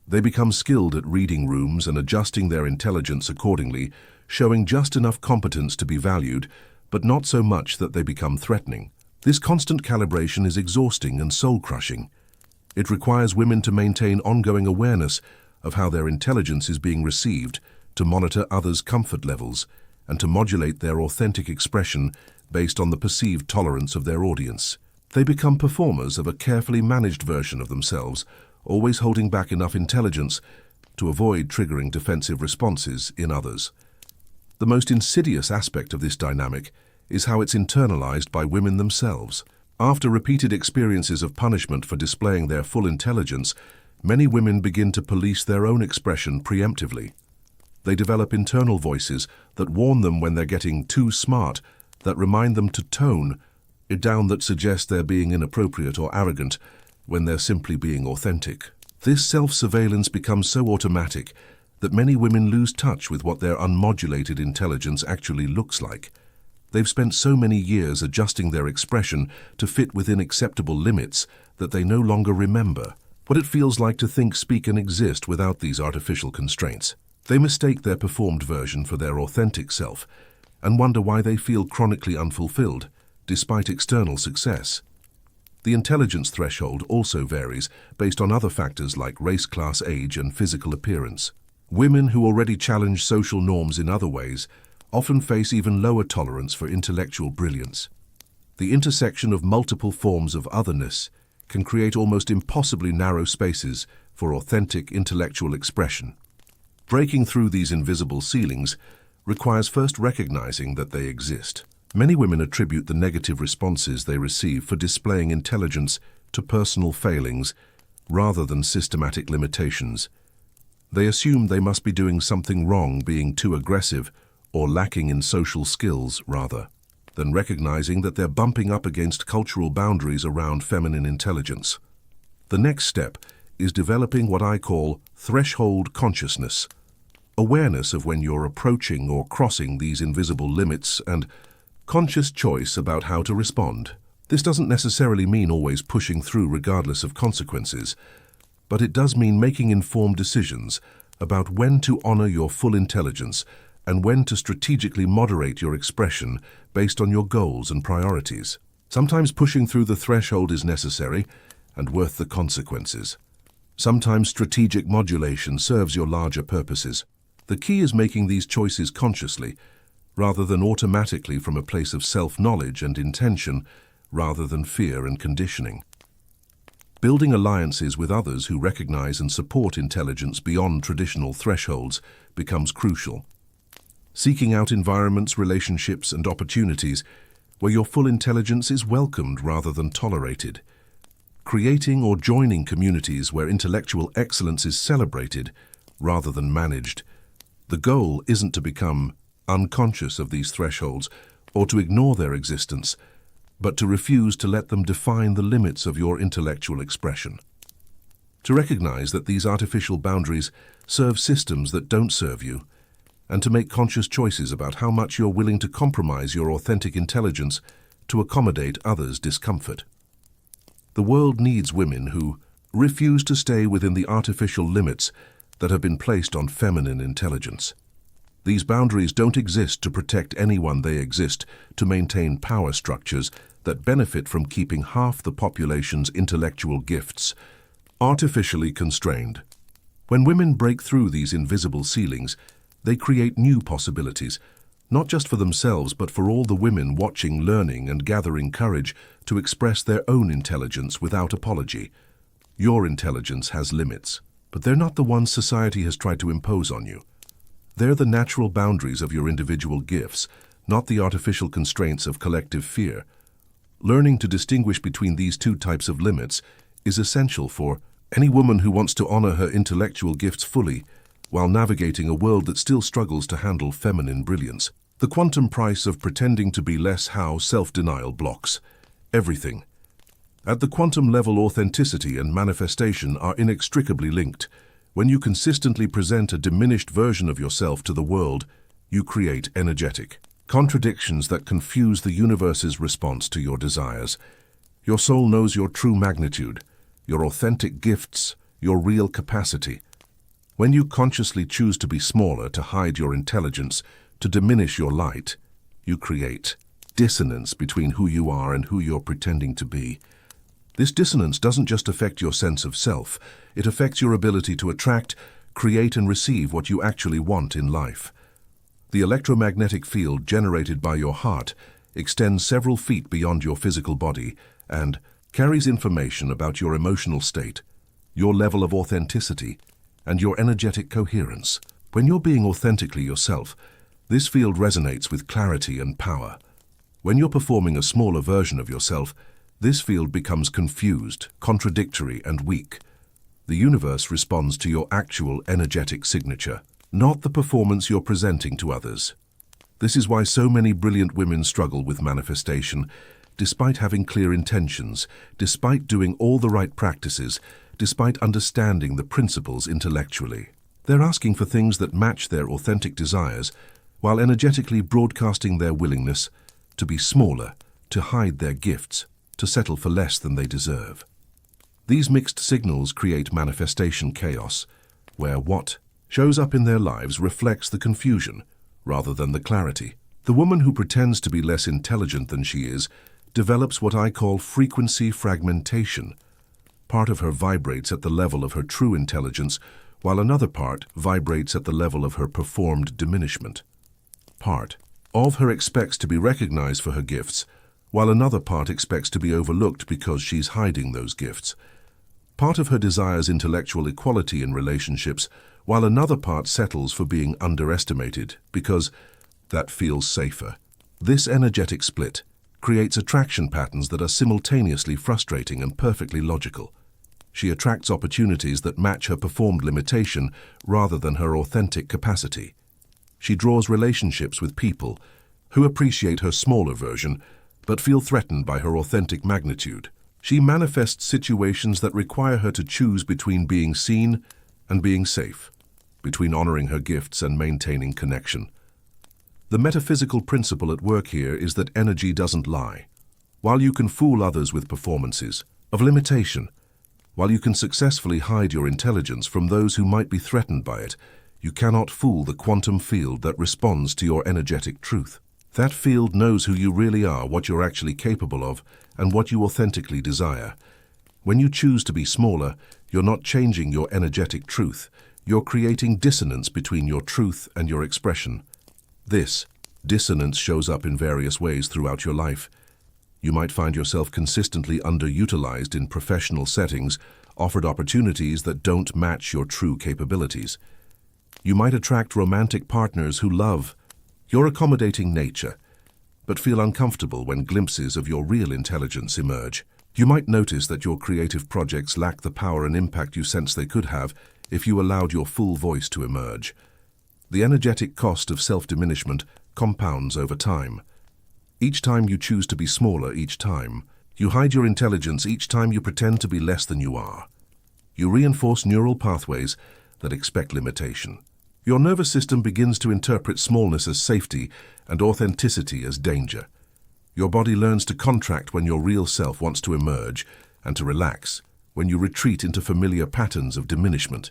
They become skilled at reading rooms and adjusting their intelligence accordingly, showing just enough competence to be valued, but not so much that they become threatening. This constant calibration is exhausting and soul-crushing. It requires women to maintain ongoing awareness of how their intelligence is being received, to monitor others' comfort levels, and to modulate their authentic expression based on the perceived tolerance of their audience. They become performers of a carefully managed version of themselves, always holding back enough intelligence to avoid triggering defensive responses in others. The most insidious aspect of this dynamic is how it's internalized by women themselves. After repeated experiences of punishment for displaying their full intelligence, many women begin to police their own expression preemptively. They develop internal voices that warn them when they're getting too smart, that remind them to tone it down, that suggest they're being inappropriate or arrogant when they're simply being authentic. This self-surveillance becomes so automatic that many women lose touch with what their unmodulated intelligence actually looks like. They've spent so many years adjusting their expression to fit within acceptable limits that they no longer remember what it feels like to think, speak, and exist without these artificial constraints. They mistake their performed version for their authentic self and wonder why they feel chronically unfulfilled, despite external success. The intelligence threshold also varies based on other factors like race, class, age, and physical appearance. Women who already challenge social norms in other ways often face even lower tolerance for intellectual brilliance. The intersection of multiple forms of otherness can create almost impossibly narrow spaces for authentic intellectual expression. Breaking through these invisible ceilings requires first recognizing that they exist. Many women attribute the negative responses they receive for displaying intelligence to personal failings rather than systematic limitations. They assume they must be doing something wrong, being too aggressive, or lacking in social skills rather than recognizing that they're bumping up against cultural boundaries around feminine intelligence. The next step is developing what I call threshold consciousness, awareness of when you're approaching or crossing these invisible limits, and conscious choice about how to respond. This doesn't necessarily mean always pushing through regardless of consequences, but it does mean making informed decisions about when to honor your full intelligence and when to strategically moderate your expression based on your goals and priorities. Sometimes pushing through the threshold is necessary and worth the consequences. Sometimes strategic modulation serves your larger purposes. The key is making these choices consciously, rather than automatically from a place of self-knowledge and intention, rather than fear and conditioning. Building alliances with others who recognize and support intelligence beyond traditional thresholds becomes crucial. Seeking out environments, relationships, and opportunities where your full intelligence is welcomed rather than tolerated. Creating or joining communities where intellectual excellence is celebrated rather than managed. The goal isn't to become unconscious of these thresholds or to ignore their existence, but to refuse to let them define the limits of your intellectual expression. To recognize that these artificial boundaries serve systems that don't serve you, and to make conscious choices about how much you're willing to compromise your authentic intelligence to accommodate others' discomfort. The world needs women who refuse to stay within the artificial limits that have been placed on feminine intelligence. These boundaries don't exist to protect anyone, they exist to maintain power structures that benefit from keeping half the population's intellectual gifts artificially constrained. When women break through these invisible ceilings, they create new possibilities, not just for themselves but for all the women watching, learning, and gathering courage to express their own intelligence without apology. Your intelligence has limits, but they're not the ones society has tried to impose on you. They're the natural boundaries of your individual gifts, not the artificial constraints of collective fear. Learning to distinguish between these two types of limits is essential for any woman who wants to honor her intellectual gifts fully while navigating a world that still struggles to handle feminine brilliance. The quantum price of pretending to be less. How self-denial blocks everything. At the quantum level, authenticity and manifestation are inextricably linked. When you consistently present a diminished version of yourself to the world, you create energetic contradictions that confuse the universe's response to your desires. Your soul knows your true magnitude, your authentic gifts, your real capacity. When you consciously choose to be smaller, to hide your intelligence, to diminish your light, you create dissonance between who you are and who you're pretending to be. This dissonance doesn't just affect your sense of self, it affects your ability to attract, create, and receive what you actually want in life. The electromagnetic field generated by your heart extends several feet beyond your physical body and carries information about your emotional state, your level of authenticity, and your energetic coherence. When you're being authentically yourself, this field resonates with clarity and power. When you're performing a smaller version of yourself, this field becomes confused, contradictory, and weak. The universe responds to your actual energetic signature, not the performance you're presenting to others. This is why so many brilliant women struggle with manifestation, despite having clear intentions, despite doing all the right practices, despite understanding the principles intellectually. They're asking for things that match their authentic desires, while energetically broadcasting their willingness to be smaller, to hide their gifts, to settle for less than they deserve. These mixed signals create manifestation chaos, where what shows up in their lives reflects the confusion rather than the clarity. The woman who pretends to be less intelligent than she is develops what I call frequency fragmentation. Part of her vibrates at the level of her true intelligence, while another part vibrates at the level of her performed diminishment. Part of her expects to be recognized for her gifts, while another part expects to be overlooked because she's hiding those gifts. Part of her desires intellectual equality in relationships, while another part settles for being underestimated because that feels safer. This energetic split creates attraction patterns that are simultaneously frustrating and perfectly logical. She attracts opportunities that match her performed limitation rather than her authentic capacity. She draws relationships with people who appreciate her smaller version but feel threatened by her authentic magnitude. She manifests situations that require her to choose between being seen and being safe, between honoring her gifts and maintaining connection. The metaphysical principle at work here is that energy doesn't lie. While you can fool others with performances of limitation, while you can successfully hide your intelligence from those who might be threatened by it, you cannot fool the quantum field that responds to your energetic truth. That field knows who you really are, what you're actually capable of, and what you authentically desire. When you choose to be smaller, you're not changing your energetic truth. You're creating dissonance between your truth and your expression. This dissonance shows up in various ways throughout your life. You might find yourself consistently underutilized in professional settings, offered opportunities that don't match your true capabilities. You might attract romantic partners who love your accommodating nature, but feel uncomfortable when glimpses of your real intelligence emerge. You might notice that your creative projects lack the power and impact you sense they could have if you allowed your full voice to emerge. The energetic cost of self-diminishment compounds over time. Each time you choose to be smaller, each time you hide your intelligence, each time you pretend to be less than you are, you reinforce neural pathways that expect limitation. Your nervous system begins to interpret smallness as safety and authenticity as danger. Your body learns to contract when your real self wants to emerge and to relax when you retreat into familiar patterns of diminishment.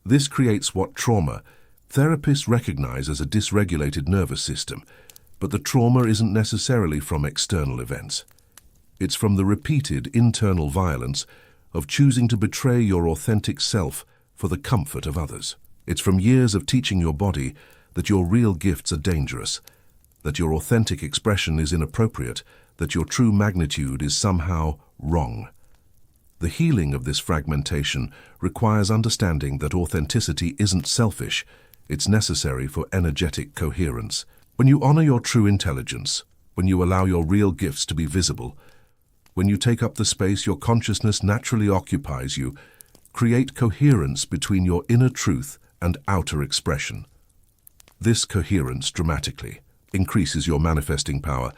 This creates what trauma therapists recognize as a dysregulated nervous system, but the trauma isn't necessarily from external events. It's from the repeated internal violence of choosing to betray your authentic self for the comfort of others. It's from years of teaching your body that your real gifts are dangerous, that your authentic expression is inappropriate, that your true magnitude is somehow wrong. The healing of this fragmentation requires understanding that authenticity isn't selfish, it's necessary for energetic coherence. When you honor your true intelligence, when you allow your real gifts to be visible, when you take up the space your consciousness naturally occupies, you create coherence between your inner truth and outer expression. This coherence dramatically increases your manifesting power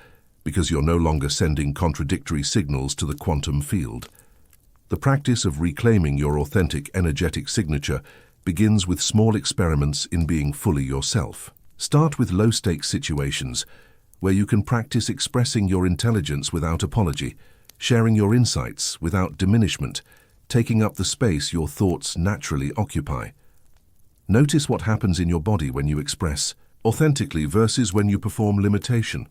because you're no longer sending contradictory signals to the quantum field. The practice of reclaiming your authentic energetic signature begins with small experiments in being fully yourself. Start with low-stakes situations where you can practice expressing your intelligence without apology, sharing your insights without diminishment, taking up the space your thoughts naturally occupy. Notice what happens in your body when you express authentically versus when you perform limitation.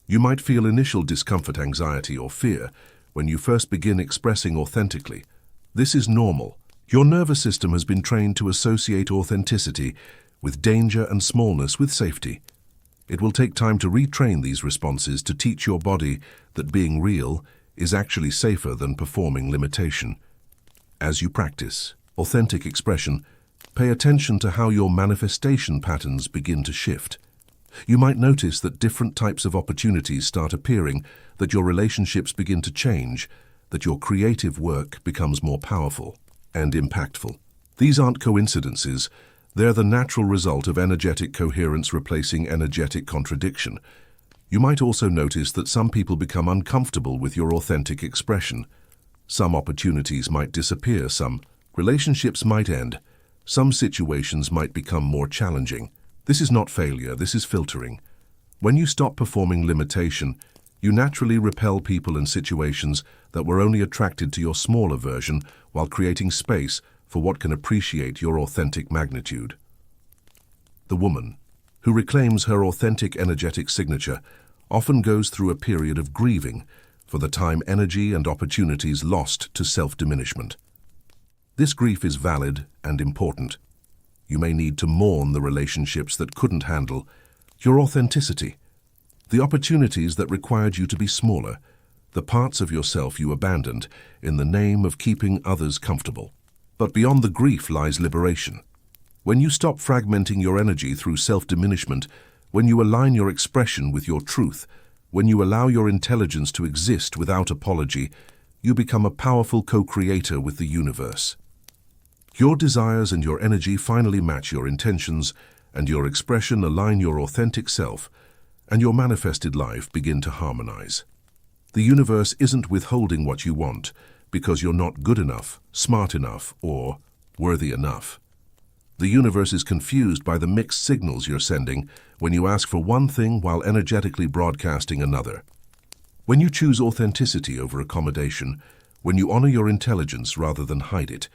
You might feel initial discomfort, anxiety, or fear when you first begin expressing authentically. This is normal. Your nervous system has been trained to associate authenticity with danger and smallness with safety. It will take time to retrain these responses to teach your body that being real is actually safer than performing limitation. As you practice authentic expression, pay attention to how your manifestation patterns begin to shift. You might notice that different types of opportunities start appearing, that your relationships begin to change, that your creative work becomes more powerful and impactful. These aren't coincidences. They're the natural result of energetic coherence replacing energetic contradiction. You might also notice that some people become uncomfortable with your authentic expression. Some opportunities might disappear, some relationships might end, some situations might become more challenging. This is not failure, this is filtering. When you stop performing limitation, you naturally repel people and situations that were only attracted to your smaller version while creating space for what can appreciate your authentic magnitude. The woman who reclaims her authentic energetic signature often goes through a period of grieving for the time, energy, and opportunities lost to self-diminishment. This grief is valid and important. You may need to mourn the relationships that couldn't handle your authenticity, the opportunities that required you to be smaller, the parts of yourself you abandoned in the name of keeping others comfortable. But beyond the grief lies liberation. When you stop fragmenting your energy through self-diminishment, when you align your expression with your truth, when you allow your intelligence to exist without apology, you become a powerful co-creator with the universe. Your desires and your energy finally match your intentions, and your expression align your authentic self, and your manifested life begin to harmonize. The universe isn't withholding what you want because you're not good enough, smart enough, or worthy enough. The universe is confused by the mixed signals you're sending when you ask for one thing while energetically broadcasting another. When you choose authenticity over accommodation, when you honor your intelligence rather than hide it,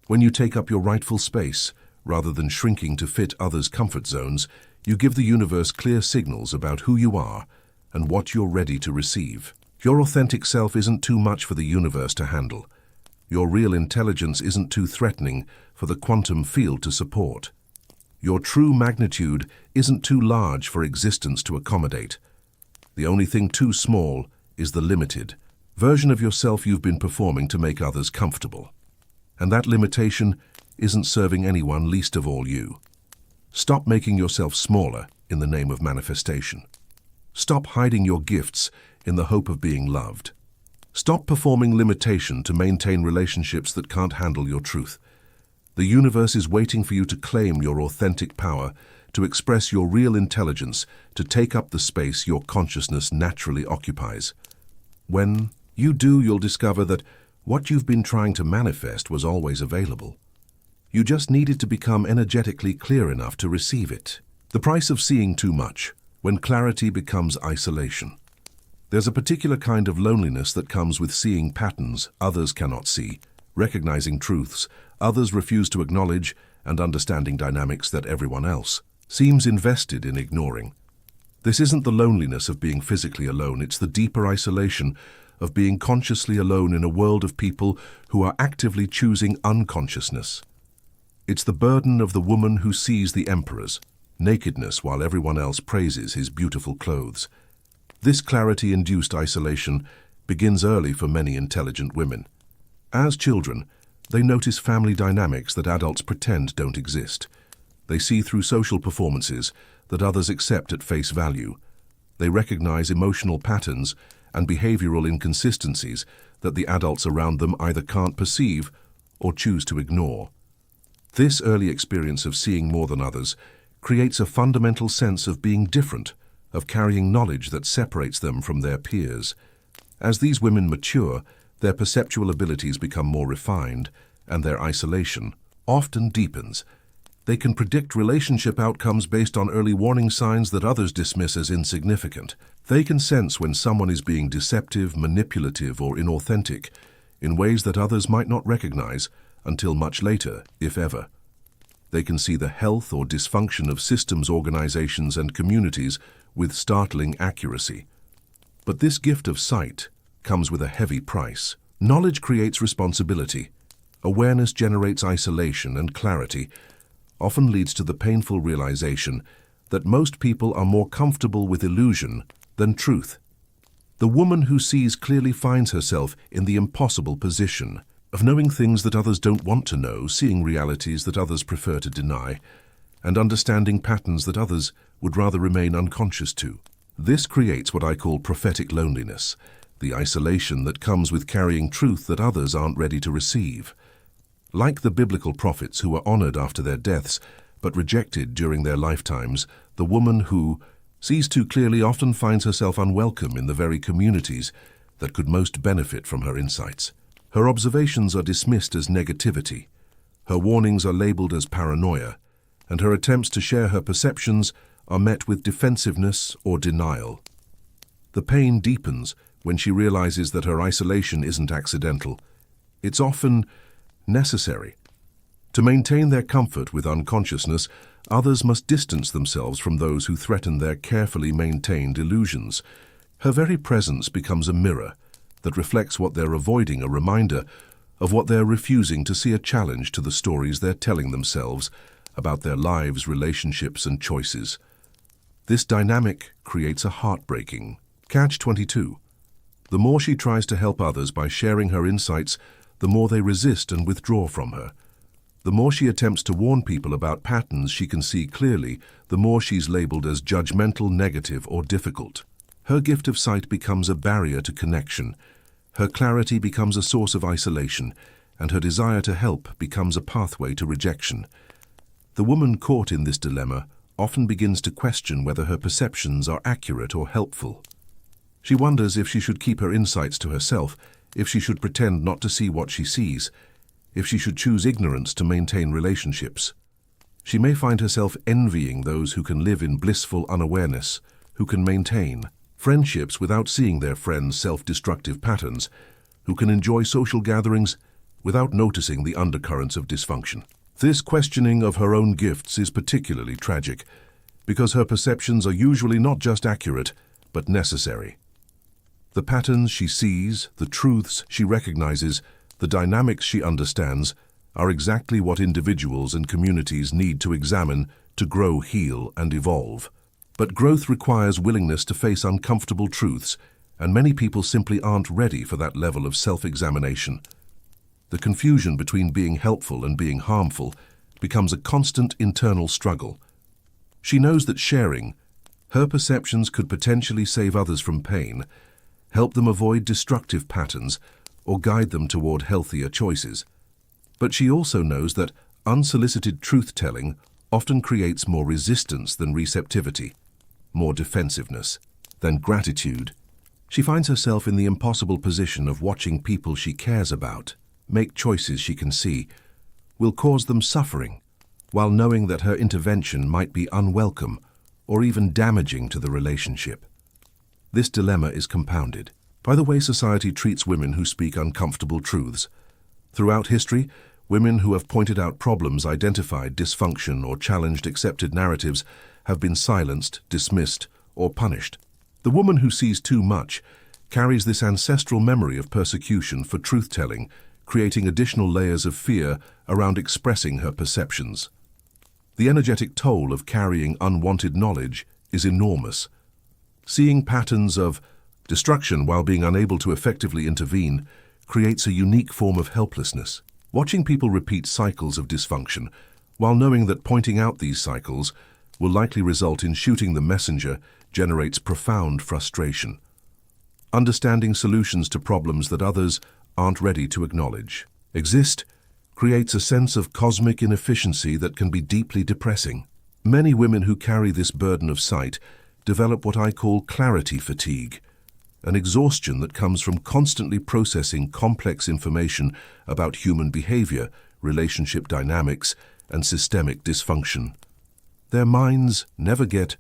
when you take up your rightful space rather than shrinking to fit others' comfort zones, you give the universe clear signals about who you are and what you're ready to receive. Your authentic self isn't too much for the universe to handle. Your real intelligence isn't too threatening for the quantum field to support. Your true magnitude isn't too large for existence to accommodate. The only thing too small is the limited version of yourself you've been performing to make others comfortable. And that limitation isn't serving anyone, least of all you. Stop making yourself smaller in the name of manifestation. Stop hiding your gifts in the hope of being loved. Stop performing limitation to maintain relationships that can't handle your truth. The universe is waiting for you to claim your authentic power, to express your real intelligence, to take up the space your consciousness naturally occupies. When you do, you'll discover that what you've been trying to manifest was always available. You just needed to become energetically clear enough to receive it. The price of seeing too much, when clarity becomes isolation. There's a particular kind of loneliness that comes with seeing patterns others cannot see, recognizing truths others refuse to acknowledge, and understanding dynamics that everyone else seems invested in ignoring. This isn't the loneliness of being physically alone, it's the deeper isolation of being consciously alone in a world of people who are actively choosing unconsciousness. It's the burden of the woman who sees the emperor's nakedness while everyone else praises his beautiful clothes. This clarity-induced isolation begins early for many intelligent women. As children, they notice family dynamics that adults pretend don't exist. They see through social performances that others accept at face value. They recognize emotional patterns and behavioral inconsistencies that the adults around them either can't perceive or choose to ignore. This early experience of seeing more than others creates a fundamental sense of being different, of carrying knowledge that separates them from their peers. As these women mature, their perceptual abilities become more refined, and their isolation often deepens. They can predict relationship outcomes based on early warning signs that others dismiss as insignificant. They can sense when someone is being deceptive, manipulative, or inauthentic in ways that others might not recognize until much later, if ever. They can see the health or dysfunction of systems, organizations, and communities with startling accuracy. But this gift of sight comes with a heavy price. Knowledge creates responsibility. Awareness generates isolation, and clarity often leads to the painful realization that most people are more comfortable with illusion than truth. The woman who sees clearly finds herself in the impossible position of knowing things that others don't want to know, seeing realities that others prefer to deny, and understanding patterns that others would rather remain unconscious to. This creates what I call prophetic loneliness, the isolation that comes with carrying truth that others aren't ready to receive. Like the biblical prophets who were honored after their deaths, but rejected during their lifetimes, the woman who sees too clearly often finds herself unwelcome in the very communities that could most benefit from her insights. Her observations are dismissed as negativity, her warnings are labeled as paranoia, and her attempts to share her perceptions are met with defensiveness or denial. The pain deepens when she realizes that her isolation isn't accidental. It's often necessary. To maintain their comfort with unconsciousness, others must distance themselves from those who threaten their carefully maintained illusions. Her very presence becomes a mirror that reflects what they're avoiding, a reminder of what they're refusing to see, a challenge to the stories they're telling themselves about their lives, relationships, and choices. This dynamic creates a heartbreaking catch-22. The more she tries to help others by sharing her insights, the more they resist and withdraw from her. The more she attempts to warn people about patterns she can see clearly, the more she's labeled as judgmental, negative, or difficult. Her gift of sight becomes a barrier to connection. Her clarity becomes a source of isolation, and her desire to help becomes a pathway to rejection. The woman caught in this dilemma often begins to question whether her perceptions are accurate or helpful. She wonders if she should keep her insights to herself, if she should pretend not to see what she sees, if she should choose ignorance to maintain relationships. She may find herself envying those who can live in blissful unawareness, who can maintain friendships without seeing their friends' self-destructive patterns, who can enjoy social gatherings without noticing the undercurrents of dysfunction. This questioning of her own gifts is particularly tragic, because her perceptions are usually not just accurate, but necessary. The patterns she sees, the truths she recognizes, the dynamics she understands, are exactly what individuals and communities need to examine to grow, heal, and evolve. But growth requires willingness to face uncomfortable truths, and many people simply aren't ready for that level of self-examination. The confusion between being helpful and being harmful becomes a constant internal struggle. She knows that sharing her perceptions could potentially save others from pain, help them avoid destructive patterns, or guide them toward healthier choices. But she also knows that unsolicited truth-telling often creates more resistance than receptivity, more defensiveness than gratitude. She finds herself in the impossible position of watching people she cares about make choices she can see will cause them suffering, while knowing that her intervention might be unwelcome or even damaging to the relationship. This dilemma is compounded by the way society treats women who speak uncomfortable truths. Throughout history, women who have pointed out problems, identified dysfunction, or challenged accepted narratives have been silenced, dismissed, or punished. The woman who sees too much carries this ancestral memory of persecution for truth-telling, creating additional layers of fear around expressing her perceptions. The energetic toll of carrying unwanted knowledge is enormous. Seeing patterns of destruction while being unable to effectively intervene creates a unique form of helplessness. Watching people repeat cycles of dysfunction, while knowing that pointing out these cycles will likely result in shooting the messenger, generates profound frustration. Understanding solutions to problems that others aren't ready to acknowledge exist creates a sense of cosmic inefficiency that can be deeply depressing. Many women who carry this burden of sight develop what I call clarity fatigue, an exhaustion that comes from constantly processing complex information about human behavior, relationship dynamics, and systemic dysfunction. Their minds never get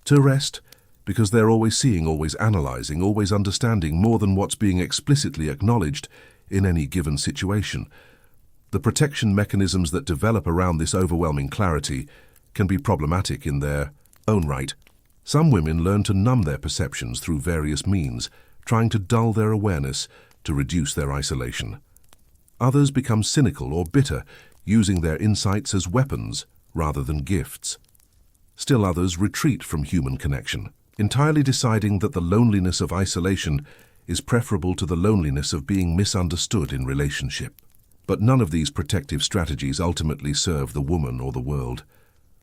to rest because they're always seeing, always analyzing, always understanding more than what's being explicitly acknowledged in any given situation. The protection mechanisms that develop around this overwhelming clarity can be problematic in their own right. Some women learn to numb their perceptions through various means, trying to dull their awareness to reduce their isolation. Others become cynical or bitter, using their insights as weapons rather than gifts. Still others retreat from human connection, entirely deciding that the loneliness of isolation is preferable to the loneliness of being misunderstood in relationship. But none of these protective strategies ultimately serve the woman or the world.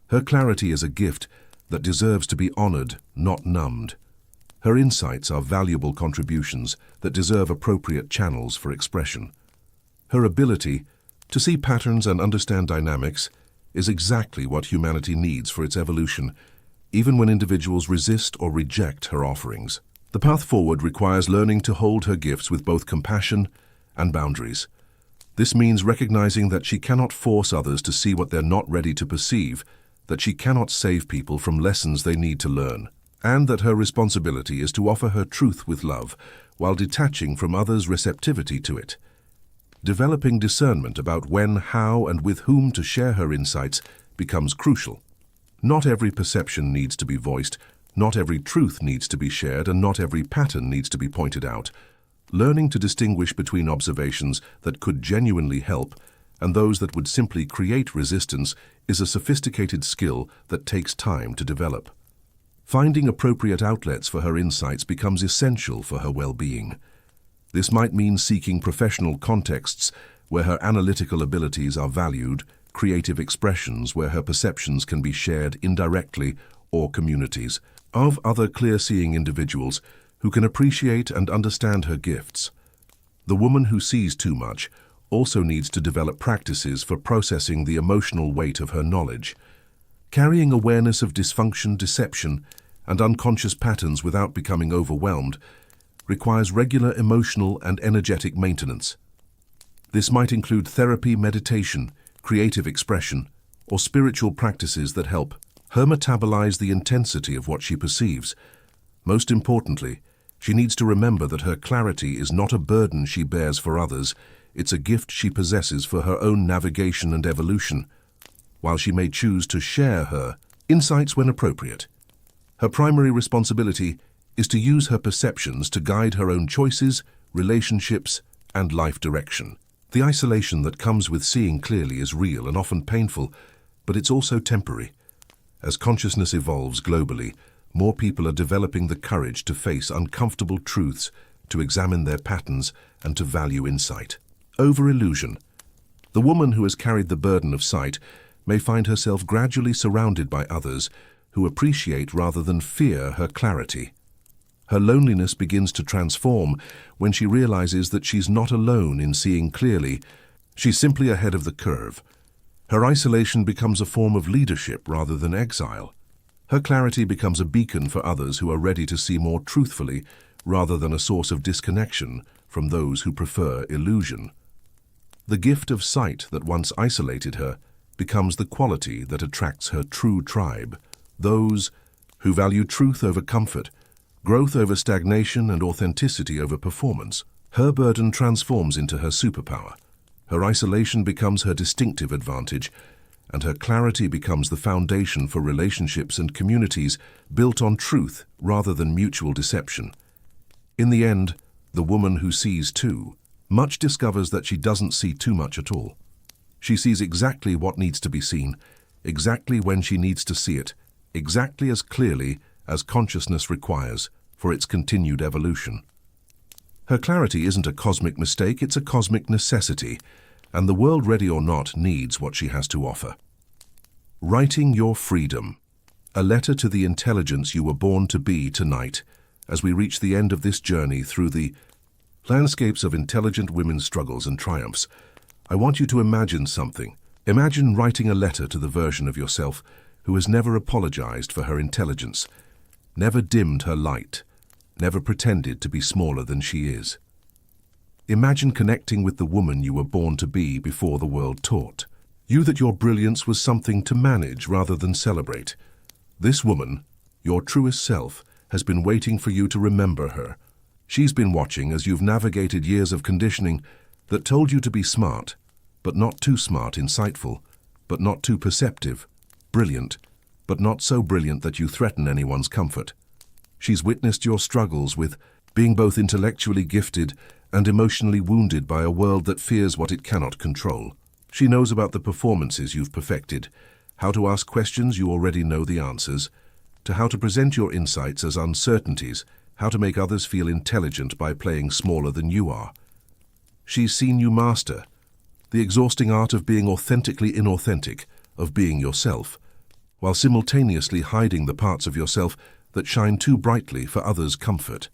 Her clarity is a gift that deserves to be honored, not numbed. Her insights are valuable contributions that deserve appropriate channels for expression. Her ability to see patterns and understand dynamics is exactly what humanity needs for its evolution, even when individuals resist or reject her offerings. The path forward requires learning to hold her gifts with both compassion and boundaries. This means recognizing that she cannot force others to see what they're not ready to perceive, that she cannot save people from lessons they need to learn, and that her responsibility is to offer her truth with love while detaching from others' receptivity to it. Developing discernment about when, how, and with whom to share her insights becomes crucial. Not every perception needs to be voiced, not every truth needs to be shared, and not every pattern needs to be pointed out. Learning to distinguish between observations that could genuinely help and those that would simply create resistance is a sophisticated skill that takes time to develop. Finding appropriate outlets for her insights becomes essential for her well-being. This might mean seeking professional contexts where her analytical abilities are valued, creative expressions where her perceptions can be shared indirectly, or communities of other clear-seeing individuals who can appreciate and understand her gifts. The woman who sees too much also needs to develop practices for processing the emotional weight of her knowledge. Carrying awareness of dysfunction, deception, and unconscious patterns without becoming overwhelmed requires regular emotional and energetic maintenance. This might include therapy, meditation, creative expression, or spiritual practices that help her metabolize the intensity of what she perceives. Most importantly, she needs to remember that her clarity is not a burden she bears for others, it's a gift she possesses for her own navigation and evolution. While she may choose to share her insights when appropriate, her primary responsibility is to use her perceptions to guide her own choices, relationships, and life direction. The isolation that comes with seeing clearly is real and often painful, but it's also temporary. As consciousness evolves globally, more people are developing the courage to face uncomfortable truths, to examine their patterns, and to value insight over illusion. The woman who has carried the burden of sight may find herself gradually surrounded by others who appreciate rather than fear her clarity. Her loneliness begins to transform when she realizes that she's not alone in seeing clearly. She's simply ahead of the curve. Her isolation becomes a form of leadership rather than exile. Her clarity becomes a beacon for others who are ready to see more truthfully rather than a source of disconnection from those who prefer illusion. The gift of sight that once isolated her becomes the quality that attracts her true tribe, those who value truth over comfort, growth over stagnation, and authenticity over performance. Her burden transforms into her superpower. Her isolation becomes her distinctive advantage, and her clarity becomes the foundation for relationships and communities built on truth rather than mutual deception. In the end, the woman who sees too much discovers that she doesn't see too much at all. She sees exactly what needs to be seen, exactly when she needs to see it, exactly as clearly as consciousness requires for its continued evolution. Her clarity isn't a cosmic mistake, it's a cosmic necessity, and the world, ready or not, needs what she has to offer. Writing Your Freedom. A letter to the intelligence you were born to be tonight, as we reach the end of this journey through the landscapes of intelligent women's struggles and triumphs. I want you to imagine something. Imagine writing a letter to the version of yourself who has never apologized for her intelligence, never dimmed her light, never pretended to be smaller than she is. Imagine connecting with the woman you were born to be before the world taught you that your brilliance was something to manage rather than celebrate. This woman, your truest self, has been waiting for you to remember her. She's been watching as you've navigated years of conditioning that told you to be smart, but not too smart, insightful, but not too perceptive, brilliant, but not so brilliant that you threaten anyone's comfort. She's witnessed your struggles with being both intellectually gifted and emotionally wounded by a world that fears what it cannot control. She knows about the performances you've perfected, how to ask questions you already know the answers, to how to present your insights as uncertainties, how to make others feel intelligent by playing smaller than you are. She's seen you master the exhausting art of being authentically inauthentic, of being yourself, while simultaneously hiding the parts of yourself that shine too brightly for others' comfort.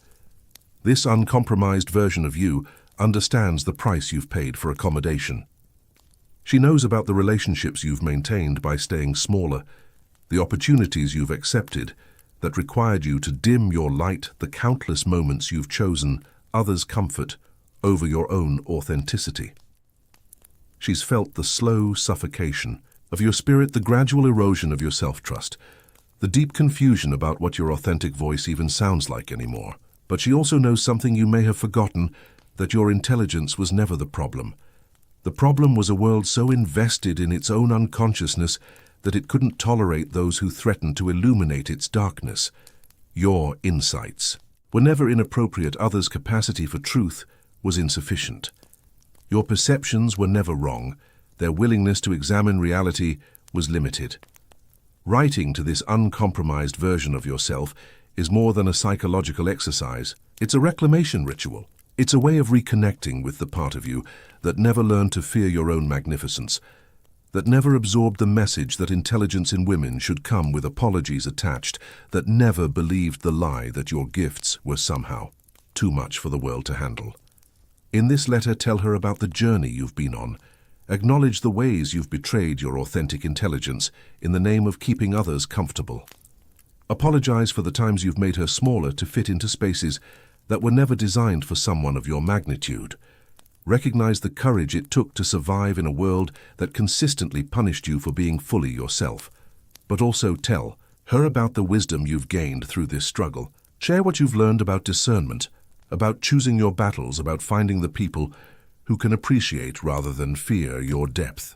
This uncompromised version of you understands the price you've paid for accommodation. She knows about the relationships you've maintained by staying smaller, the opportunities you've accepted that required you to dim your light, the countless moments you've chosen others' comfort over your own authenticity. She's felt the slow suffocation of your spirit, the gradual erosion of your self-trust, the deep confusion about what your authentic voice even sounds like anymore. But she also knows something you may have forgotten, that your intelligence was never the problem. The problem was a world so invested in its own unconsciousness that it couldn't tolerate those who threatened to illuminate its darkness. Your insights were never inappropriate. Others' capacity for truth was insufficient. Your perceptions were never wrong. Their willingness to examine reality was limited. Writing to this uncompromised version of yourself is more than a psychological exercise. It's a reclamation ritual. It's a way of reconnecting with the part of you that never learned to fear your own magnificence, that never absorbed the message that intelligence in women should come with apologies attached, that never believed the lie that your gifts were somehow too much for the world to handle. In this letter, tell her about the journey you've been on. Acknowledge the ways you've betrayed your authentic intelligence in the name of keeping others comfortable. Apologize for the times you've made her smaller to fit into spaces that were never designed for someone of your magnitude. Recognize the courage it took to survive in a world that consistently punished you for being fully yourself. But also tell her about the wisdom you've gained through this struggle. Share what you've learned about discernment, about choosing your battles, about finding the people who can appreciate rather than fear your depth.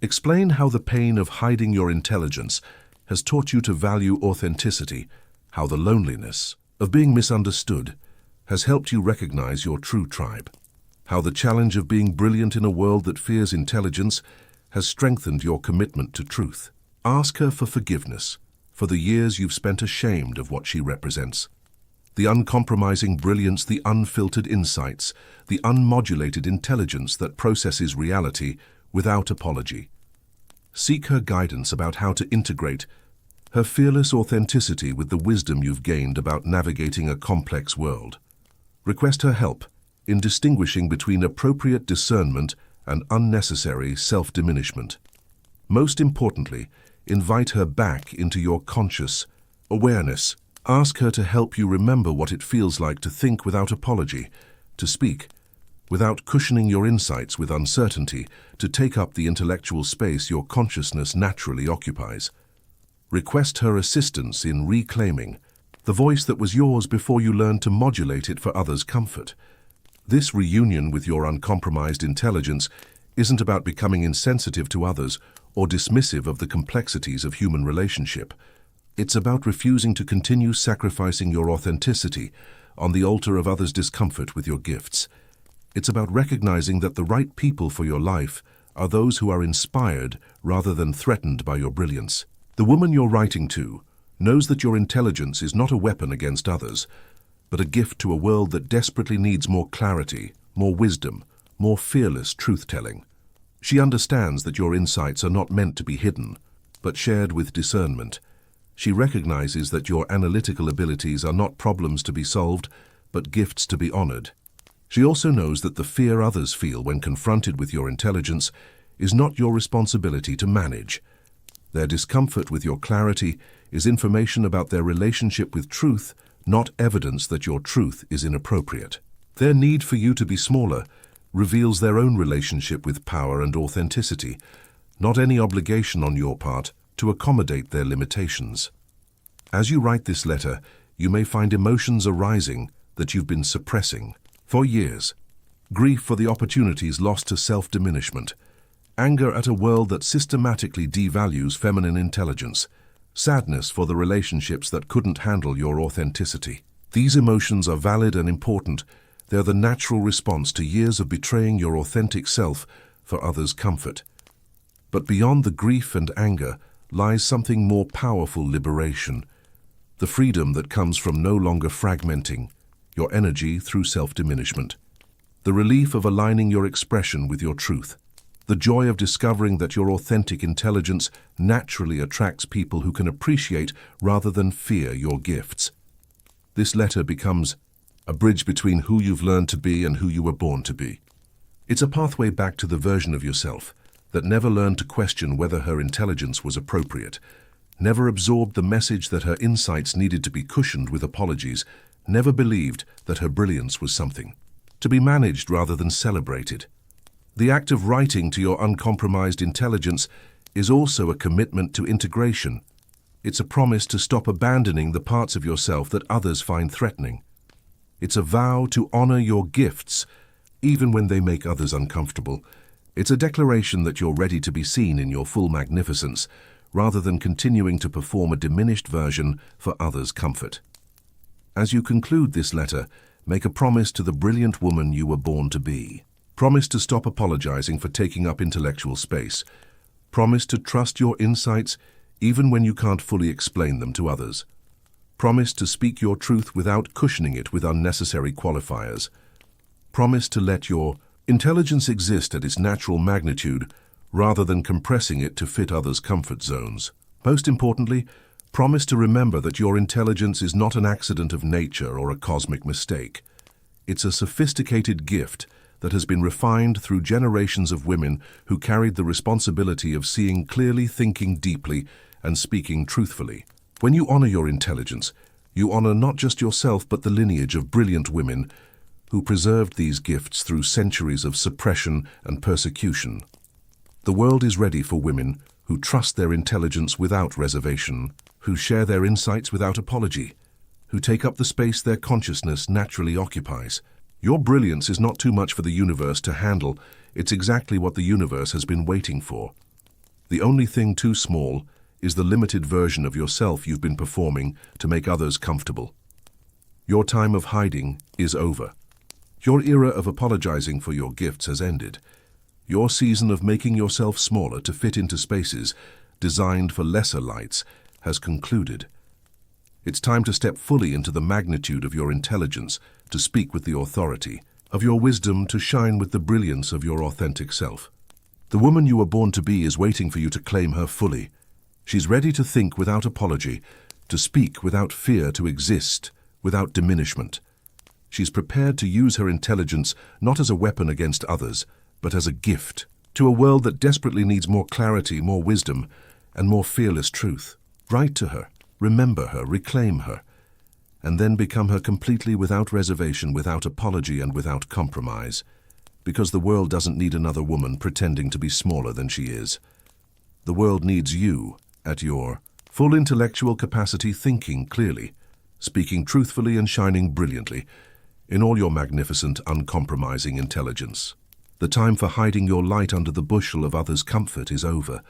Explain how the pain of hiding your intelligence has taught you to value authenticity, how the loneliness of being misunderstood has helped you recognize your true tribe, how the challenge of being brilliant in a world that fears intelligence has strengthened your commitment to truth. Ask her for forgiveness for the years you've spent ashamed of what she represents. The uncompromising brilliance, the unfiltered insights, the unmodulated intelligence that processes reality without apology. Seek her guidance about how to integrate her fearless authenticity with the wisdom you've gained about navigating a complex world. Request her help in distinguishing between appropriate discernment and unnecessary self-diminishment. Most importantly, invite her back into your conscious awareness. Ask her to help you remember what it feels like to think without apology, to speak without cushioning your insights with uncertainty, to take up the intellectual space your consciousness naturally occupies. Request her assistance in reclaiming the voice that was yours before you learned to modulate it for others' comfort. This reunion with your uncompromised intelligence isn't about becoming insensitive to others or dismissive of the complexities of human relationship. It's about refusing to continue sacrificing your authenticity on the altar of others' discomfort with your gifts. It's about recognizing that the right people for your life are those who are inspired rather than threatened by your brilliance. The woman you're writing to knows that your intelligence is not a weapon against others, but a gift to a world that desperately needs more clarity, more wisdom, more fearless truth-telling. She understands that your insights are not meant to be hidden, but shared with discernment. She recognizes that your analytical abilities are not problems to be solved, but gifts to be honored. She also knows that the fear others feel when confronted with your intelligence is not your responsibility to manage. Their discomfort with your clarity is information about their relationship with truth, not evidence that your truth is inappropriate. Their need for you to be smaller reveals their own relationship with power and authenticity, not any obligation on your part to accommodate their limitations. As you write this letter, you may find emotions arising that you've been suppressing for years. Grief for the opportunities lost to self-diminishment, anger at a world that systematically devalues feminine intelligence, sadness for the relationships that couldn't handle your authenticity. These emotions are valid and important. They're the natural response to years of betraying your authentic self for others' comfort. But beyond the grief and anger lies something more powerful: liberation, the freedom that comes from no longer fragmenting your energy through self-diminishment, the relief of aligning your expression with your truth, the joy of discovering that your authentic intelligence naturally attracts people who can appreciate rather than fear your gifts. This letter becomes a bridge between who you've learned to be and who you were born to be. It's a pathway back to the version of yourself that never learned to question whether her intelligence was appropriate, never absorbed the message that her insights needed to be cushioned with apologies, never believed that her brilliance was something to be managed rather than celebrated. The act of writing to your uncompromised intelligence is also a commitment to integration. It's a promise to stop abandoning the parts of yourself that others find threatening. It's a vow to honor your gifts, even when they make others uncomfortable. It's a declaration that you're ready to be seen in your full magnificence, rather than continuing to perform a diminished version for others' comfort. As you conclude this letter, make a promise to the brilliant woman you were born to be. Promise to stop apologizing for taking up intellectual space. Promise to trust your insights even when you can't fully explain them to others. Promise to speak your truth without cushioning it with unnecessary qualifiers. Promise to let your intelligence exist at its natural magnitude rather than compressing it to fit others' comfort zones. Most importantly, promise to remember that your intelligence is not an accident of nature or a cosmic mistake. It's a sophisticated gift that has been refined through generations of women who carried the responsibility of seeing clearly, thinking deeply, and speaking truthfully. When you honor your intelligence, you honor not just yourself but the lineage of brilliant women who preserved these gifts through centuries of suppression and persecution. The world is ready for women who trust their intelligence without reservation, who share their insights without apology, who take up the space their consciousness naturally occupies. Your brilliance is not too much for the universe to handle. It's exactly what the universe has been waiting for. The only thing too small is the limited version of yourself you've been performing to make others comfortable. Your time of hiding is over. Your era of apologizing for your gifts has ended. Your season of making yourself smaller to fit into spaces designed for lesser lights has concluded. It's time to step fully into the magnitude of your intelligence, to speak with the authority of your wisdom, to shine with the brilliance of your authentic self. The woman you were born to be is waiting for you to claim her fully. She's ready to think without apology, to speak without fear, to exist without diminishment. She's prepared to use her intelligence not as a weapon against others, but as a gift to a world that desperately needs more clarity, more wisdom, and more fearless truth. Write to her, remember her, reclaim her, and then become her completely, without reservation, without apology, and without compromise, because the world doesn't need another woman pretending to be smaller than she is. The world needs you at your full intellectual capacity, thinking clearly, speaking truthfully, and shining brilliantly in all your magnificent, uncompromising intelligence. The time for hiding your light under the bushel of others' comfort is over.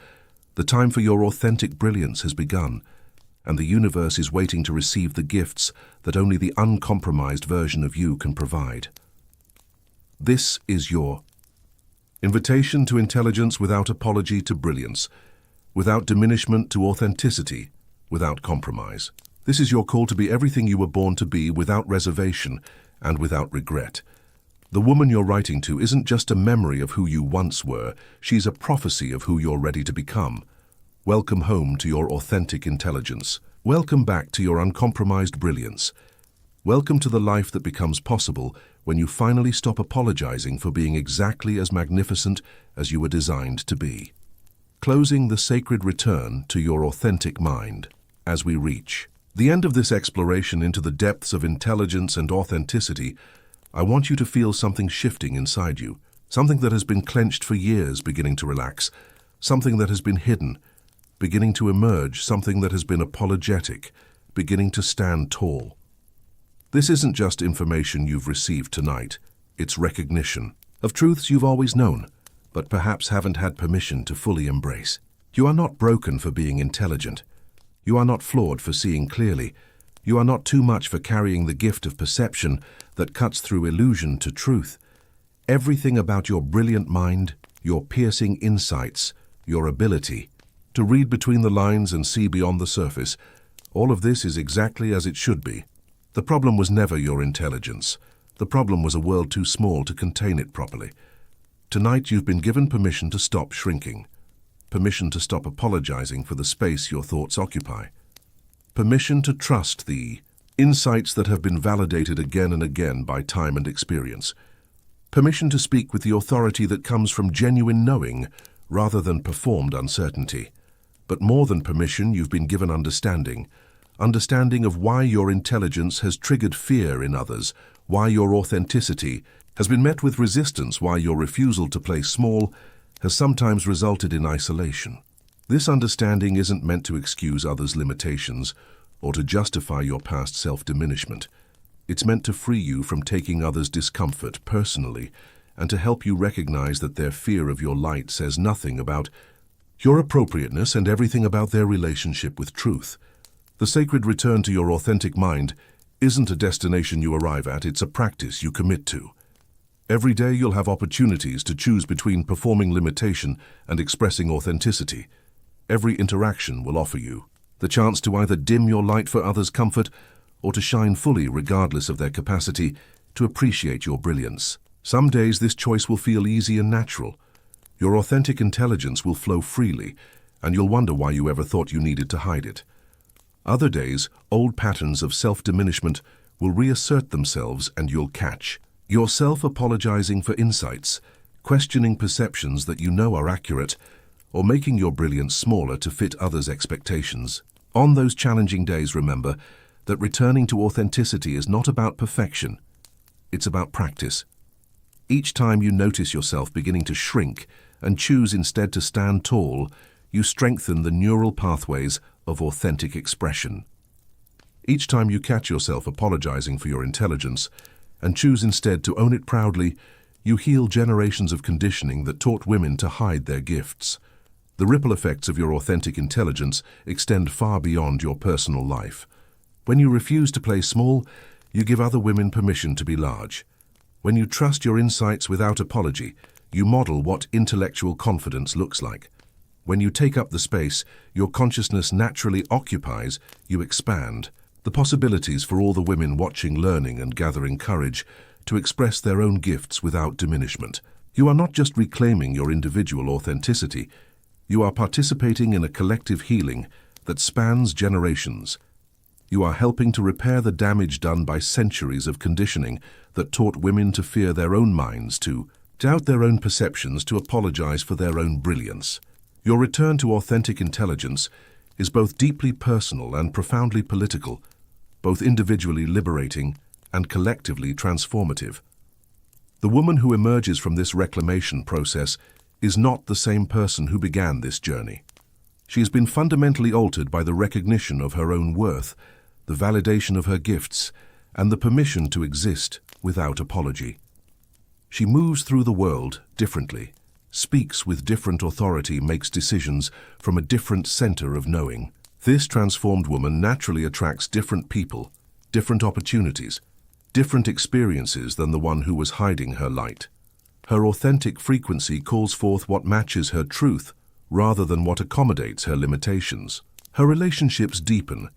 The time for your authentic brilliance has begun, and the universe is waiting to receive the gifts that only the uncompromised version of you can provide. This is your invitation to intelligence without apology, to brilliance, without diminishment, to authenticity, without compromise. This is your call to be everything you were born to be, without reservation and without regret. The woman you're writing to isn't just a memory of who you once were, she's a prophecy of who you're ready to become. Welcome home to your authentic intelligence. Welcome back to your uncompromised brilliance. Welcome to the life that becomes possible when you finally stop apologizing for being exactly as magnificent as you were designed to be. Closing the sacred return to your authentic mind. As we reach the end of this exploration into the depths of intelligence and authenticity, I want you to feel something shifting inside you, something that has been clenched for years beginning to relax, something that has been hidden, beginning to emerge, something that has been apologetic, beginning to stand tall. This isn't just information you've received tonight, it's recognition of truths you've always known, but perhaps haven't had permission to fully embrace. You are not broken for being intelligent. You are not flawed for seeing clearly. You are not too much for carrying the gift of perception that cuts through illusion to truth. Everything about your brilliant mind, your piercing insights, your ability to read between the lines and see beyond the surface, all of this is exactly as it should be. The problem was never your intelligence. The problem was a world too small to contain it properly. Tonight you've been given permission to stop shrinking, permission to stop apologizing for the space your thoughts occupy, permission to trust the insights that have been validated again and again by time and experience, permission to speak with the authority that comes from genuine knowing rather than performed uncertainty. But more than permission, you've been given understanding of why your intelligence has triggered fear in others, why your authenticity has been met with resistance, why your refusal to play small has sometimes resulted in isolation. This understanding isn't meant to excuse others' limitations or to justify your past self-diminishment. It's meant to free you from taking others' discomfort personally and to help you recognize that their fear of your light says nothing about your appropriateness and everything about their relationship with truth. The sacred return to your authentic mind isn't a destination you arrive at, it's a practice you commit to. Every day you'll have opportunities to choose between performing limitation and expressing authenticity. Every interaction will offer you the chance to either dim your light for others' comfort or to shine fully regardless of their capacity to appreciate your brilliance. Some days this choice will feel easy and natural. Your authentic intelligence will flow freely, and you'll wonder why you ever thought you needed to hide it. Other days, old patterns of self-diminishment will reassert themselves and you'll catch yourself apologizing for insights, questioning perceptions that you know are accurate, or making your brilliance smaller to fit others' expectations. On those challenging days, remember that returning to authenticity is not about perfection, it's about practice. Each time you notice yourself beginning to shrink and choose instead to stand tall, you strengthen the neural pathways of authentic expression. Each time you catch yourself apologizing for your intelligence and choose instead to own it proudly, you heal generations of conditioning that taught women to hide their gifts. The ripple effects of your authentic intelligence extend far beyond your personal life. When you refuse to play small, you give other women permission to be large. When you trust your insights without apology, you model what intellectual confidence looks like. When you take up the space your consciousness naturally occupies, you expand the possibilities for all the women watching, learning, and gathering courage to express their own gifts without diminishment. You are not just reclaiming your individual authenticity, you are participating in a collective healing that spans generations. You are helping to repair the damage done by centuries of conditioning that taught women to fear their own minds, to doubt their own perceptions, to apologize for their own brilliance. Your return to authentic intelligence is both deeply personal and profoundly political, both individually liberating and collectively transformative. The woman who emerges from this reclamation process is not the same person who began this journey. She has been fundamentally altered by the recognition of her own worth, the validation of her gifts, and the permission to exist without apology. She moves through the world differently, speaks with different authority, makes decisions from a different center of knowing. This transformed woman naturally attracts different people, different opportunities, different experiences than the one who was hiding her light. Her authentic frequency calls forth what matches her truth rather than what accommodates her limitations. Her relationships deepen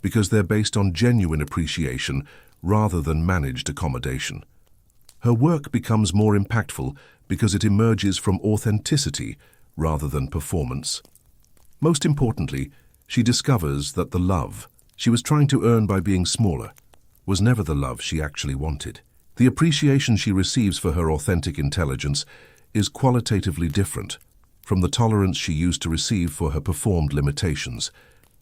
because they're based on genuine appreciation rather than managed accommodation. Her work becomes more impactful because it emerges from authenticity rather than performance. Most importantly, she discovers that the love she was trying to earn by being smaller was never the love she actually wanted. The appreciation she receives for her authentic intelligence is qualitatively different from the tolerance she used to receive for her performed limitations.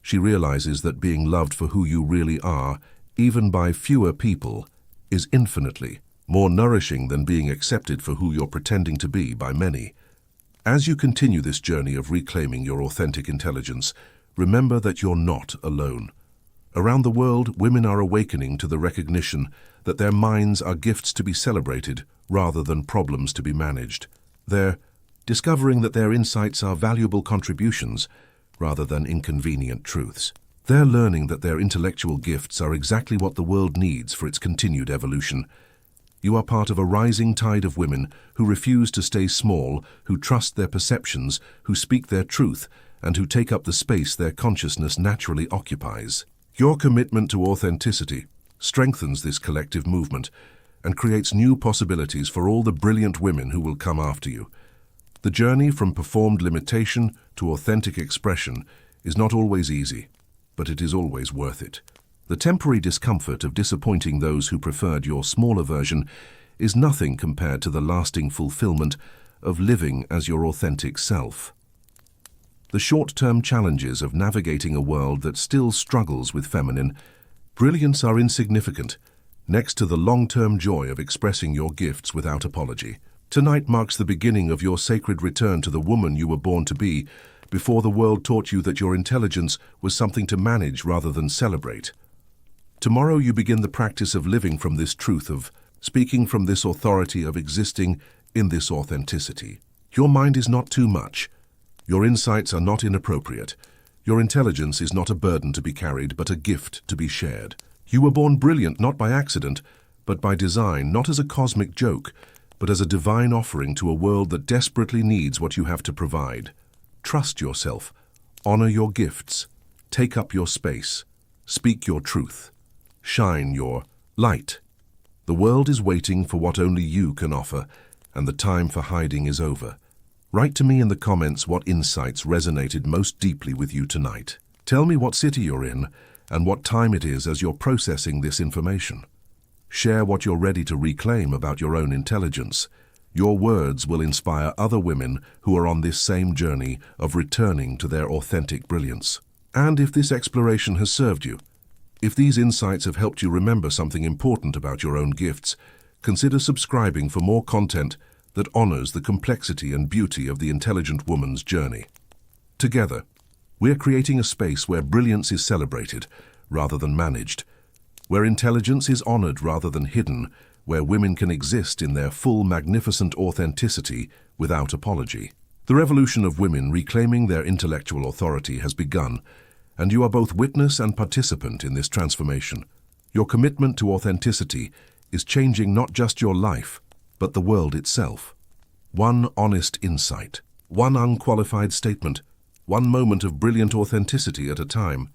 She realizes that being loved for who you really are, even by fewer people, is infinitely more nourishing than being accepted for who you're pretending to be by many. As you continue this journey of reclaiming your authentic intelligence, remember that you're not alone. Around the world, women are awakening to the recognition that their minds are gifts to be celebrated rather than problems to be managed. They're discovering that their insights are valuable contributions rather than inconvenient truths. They're learning that their intellectual gifts are exactly what the world needs for its continued evolution. You are part of a rising tide of women who refuse to stay small, who trust their perceptions, who speak their truth, and who take up the space their consciousness naturally occupies. Your commitment to authenticity strengthens this collective movement and creates new possibilities for all the brilliant women who will come after you. The journey from performed limitation to authentic expression is not always easy, but it is always worth it. The temporary discomfort of disappointing those who preferred your smaller version is nothing compared to the lasting fulfillment of living as your authentic self. The short-term challenges of navigating a world that still struggles with feminine brilliance are insignificant next to the long-term joy of expressing your gifts without apology. Tonight marks the beginning of your sacred return to the woman you were born to be before the world taught you that your intelligence was something to manage rather than celebrate. Tomorrow you begin the practice of living from this truth, of speaking from this authority, of existing in this authenticity. Your mind is not too much. Your insights are not inappropriate. Your intelligence is not a burden to be carried, but a gift to be shared. You were born brilliant not by accident, but by design, not as a cosmic joke, but as a divine offering to a world that desperately needs what you have to provide. Trust yourself. Honor your gifts. Take up your space. Speak your truth. Shine your light. The world is waiting for what only you can offer, and the time for hiding is over. Write to me in the comments what insights resonated most deeply with you tonight. Tell me what city you're in and what time it is as you're processing this information. Share what you're ready to reclaim about your own intelligence. Your words will inspire other women who are on this same journey of returning to their authentic brilliance. And if this exploration has served you, if these insights have helped you remember something important about your own gifts, consider subscribing for more content that honors the complexity and beauty of the intelligent woman's journey. Together, we're creating a space where brilliance is celebrated rather than managed, where intelligence is honored rather than hidden, where women can exist in their full, magnificent authenticity without apology. The revolution of women reclaiming their intellectual authority has begun, and you are both witness and participant in this transformation. Your commitment to authenticity is changing not just your life, but the world itself. One honest insight, one unqualified statement, one moment of brilliant authenticity at a time.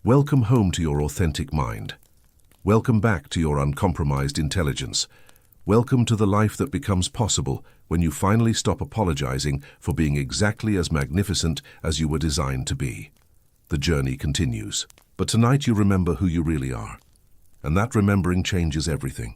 Welcome home to your authentic mind. Welcome back to your uncompromised intelligence. Welcome to the life that becomes possible when you finally stop apologizing for being exactly as magnificent as you were designed to be. The journey continues, but tonight you remember who you really are, and that remembering changes everything.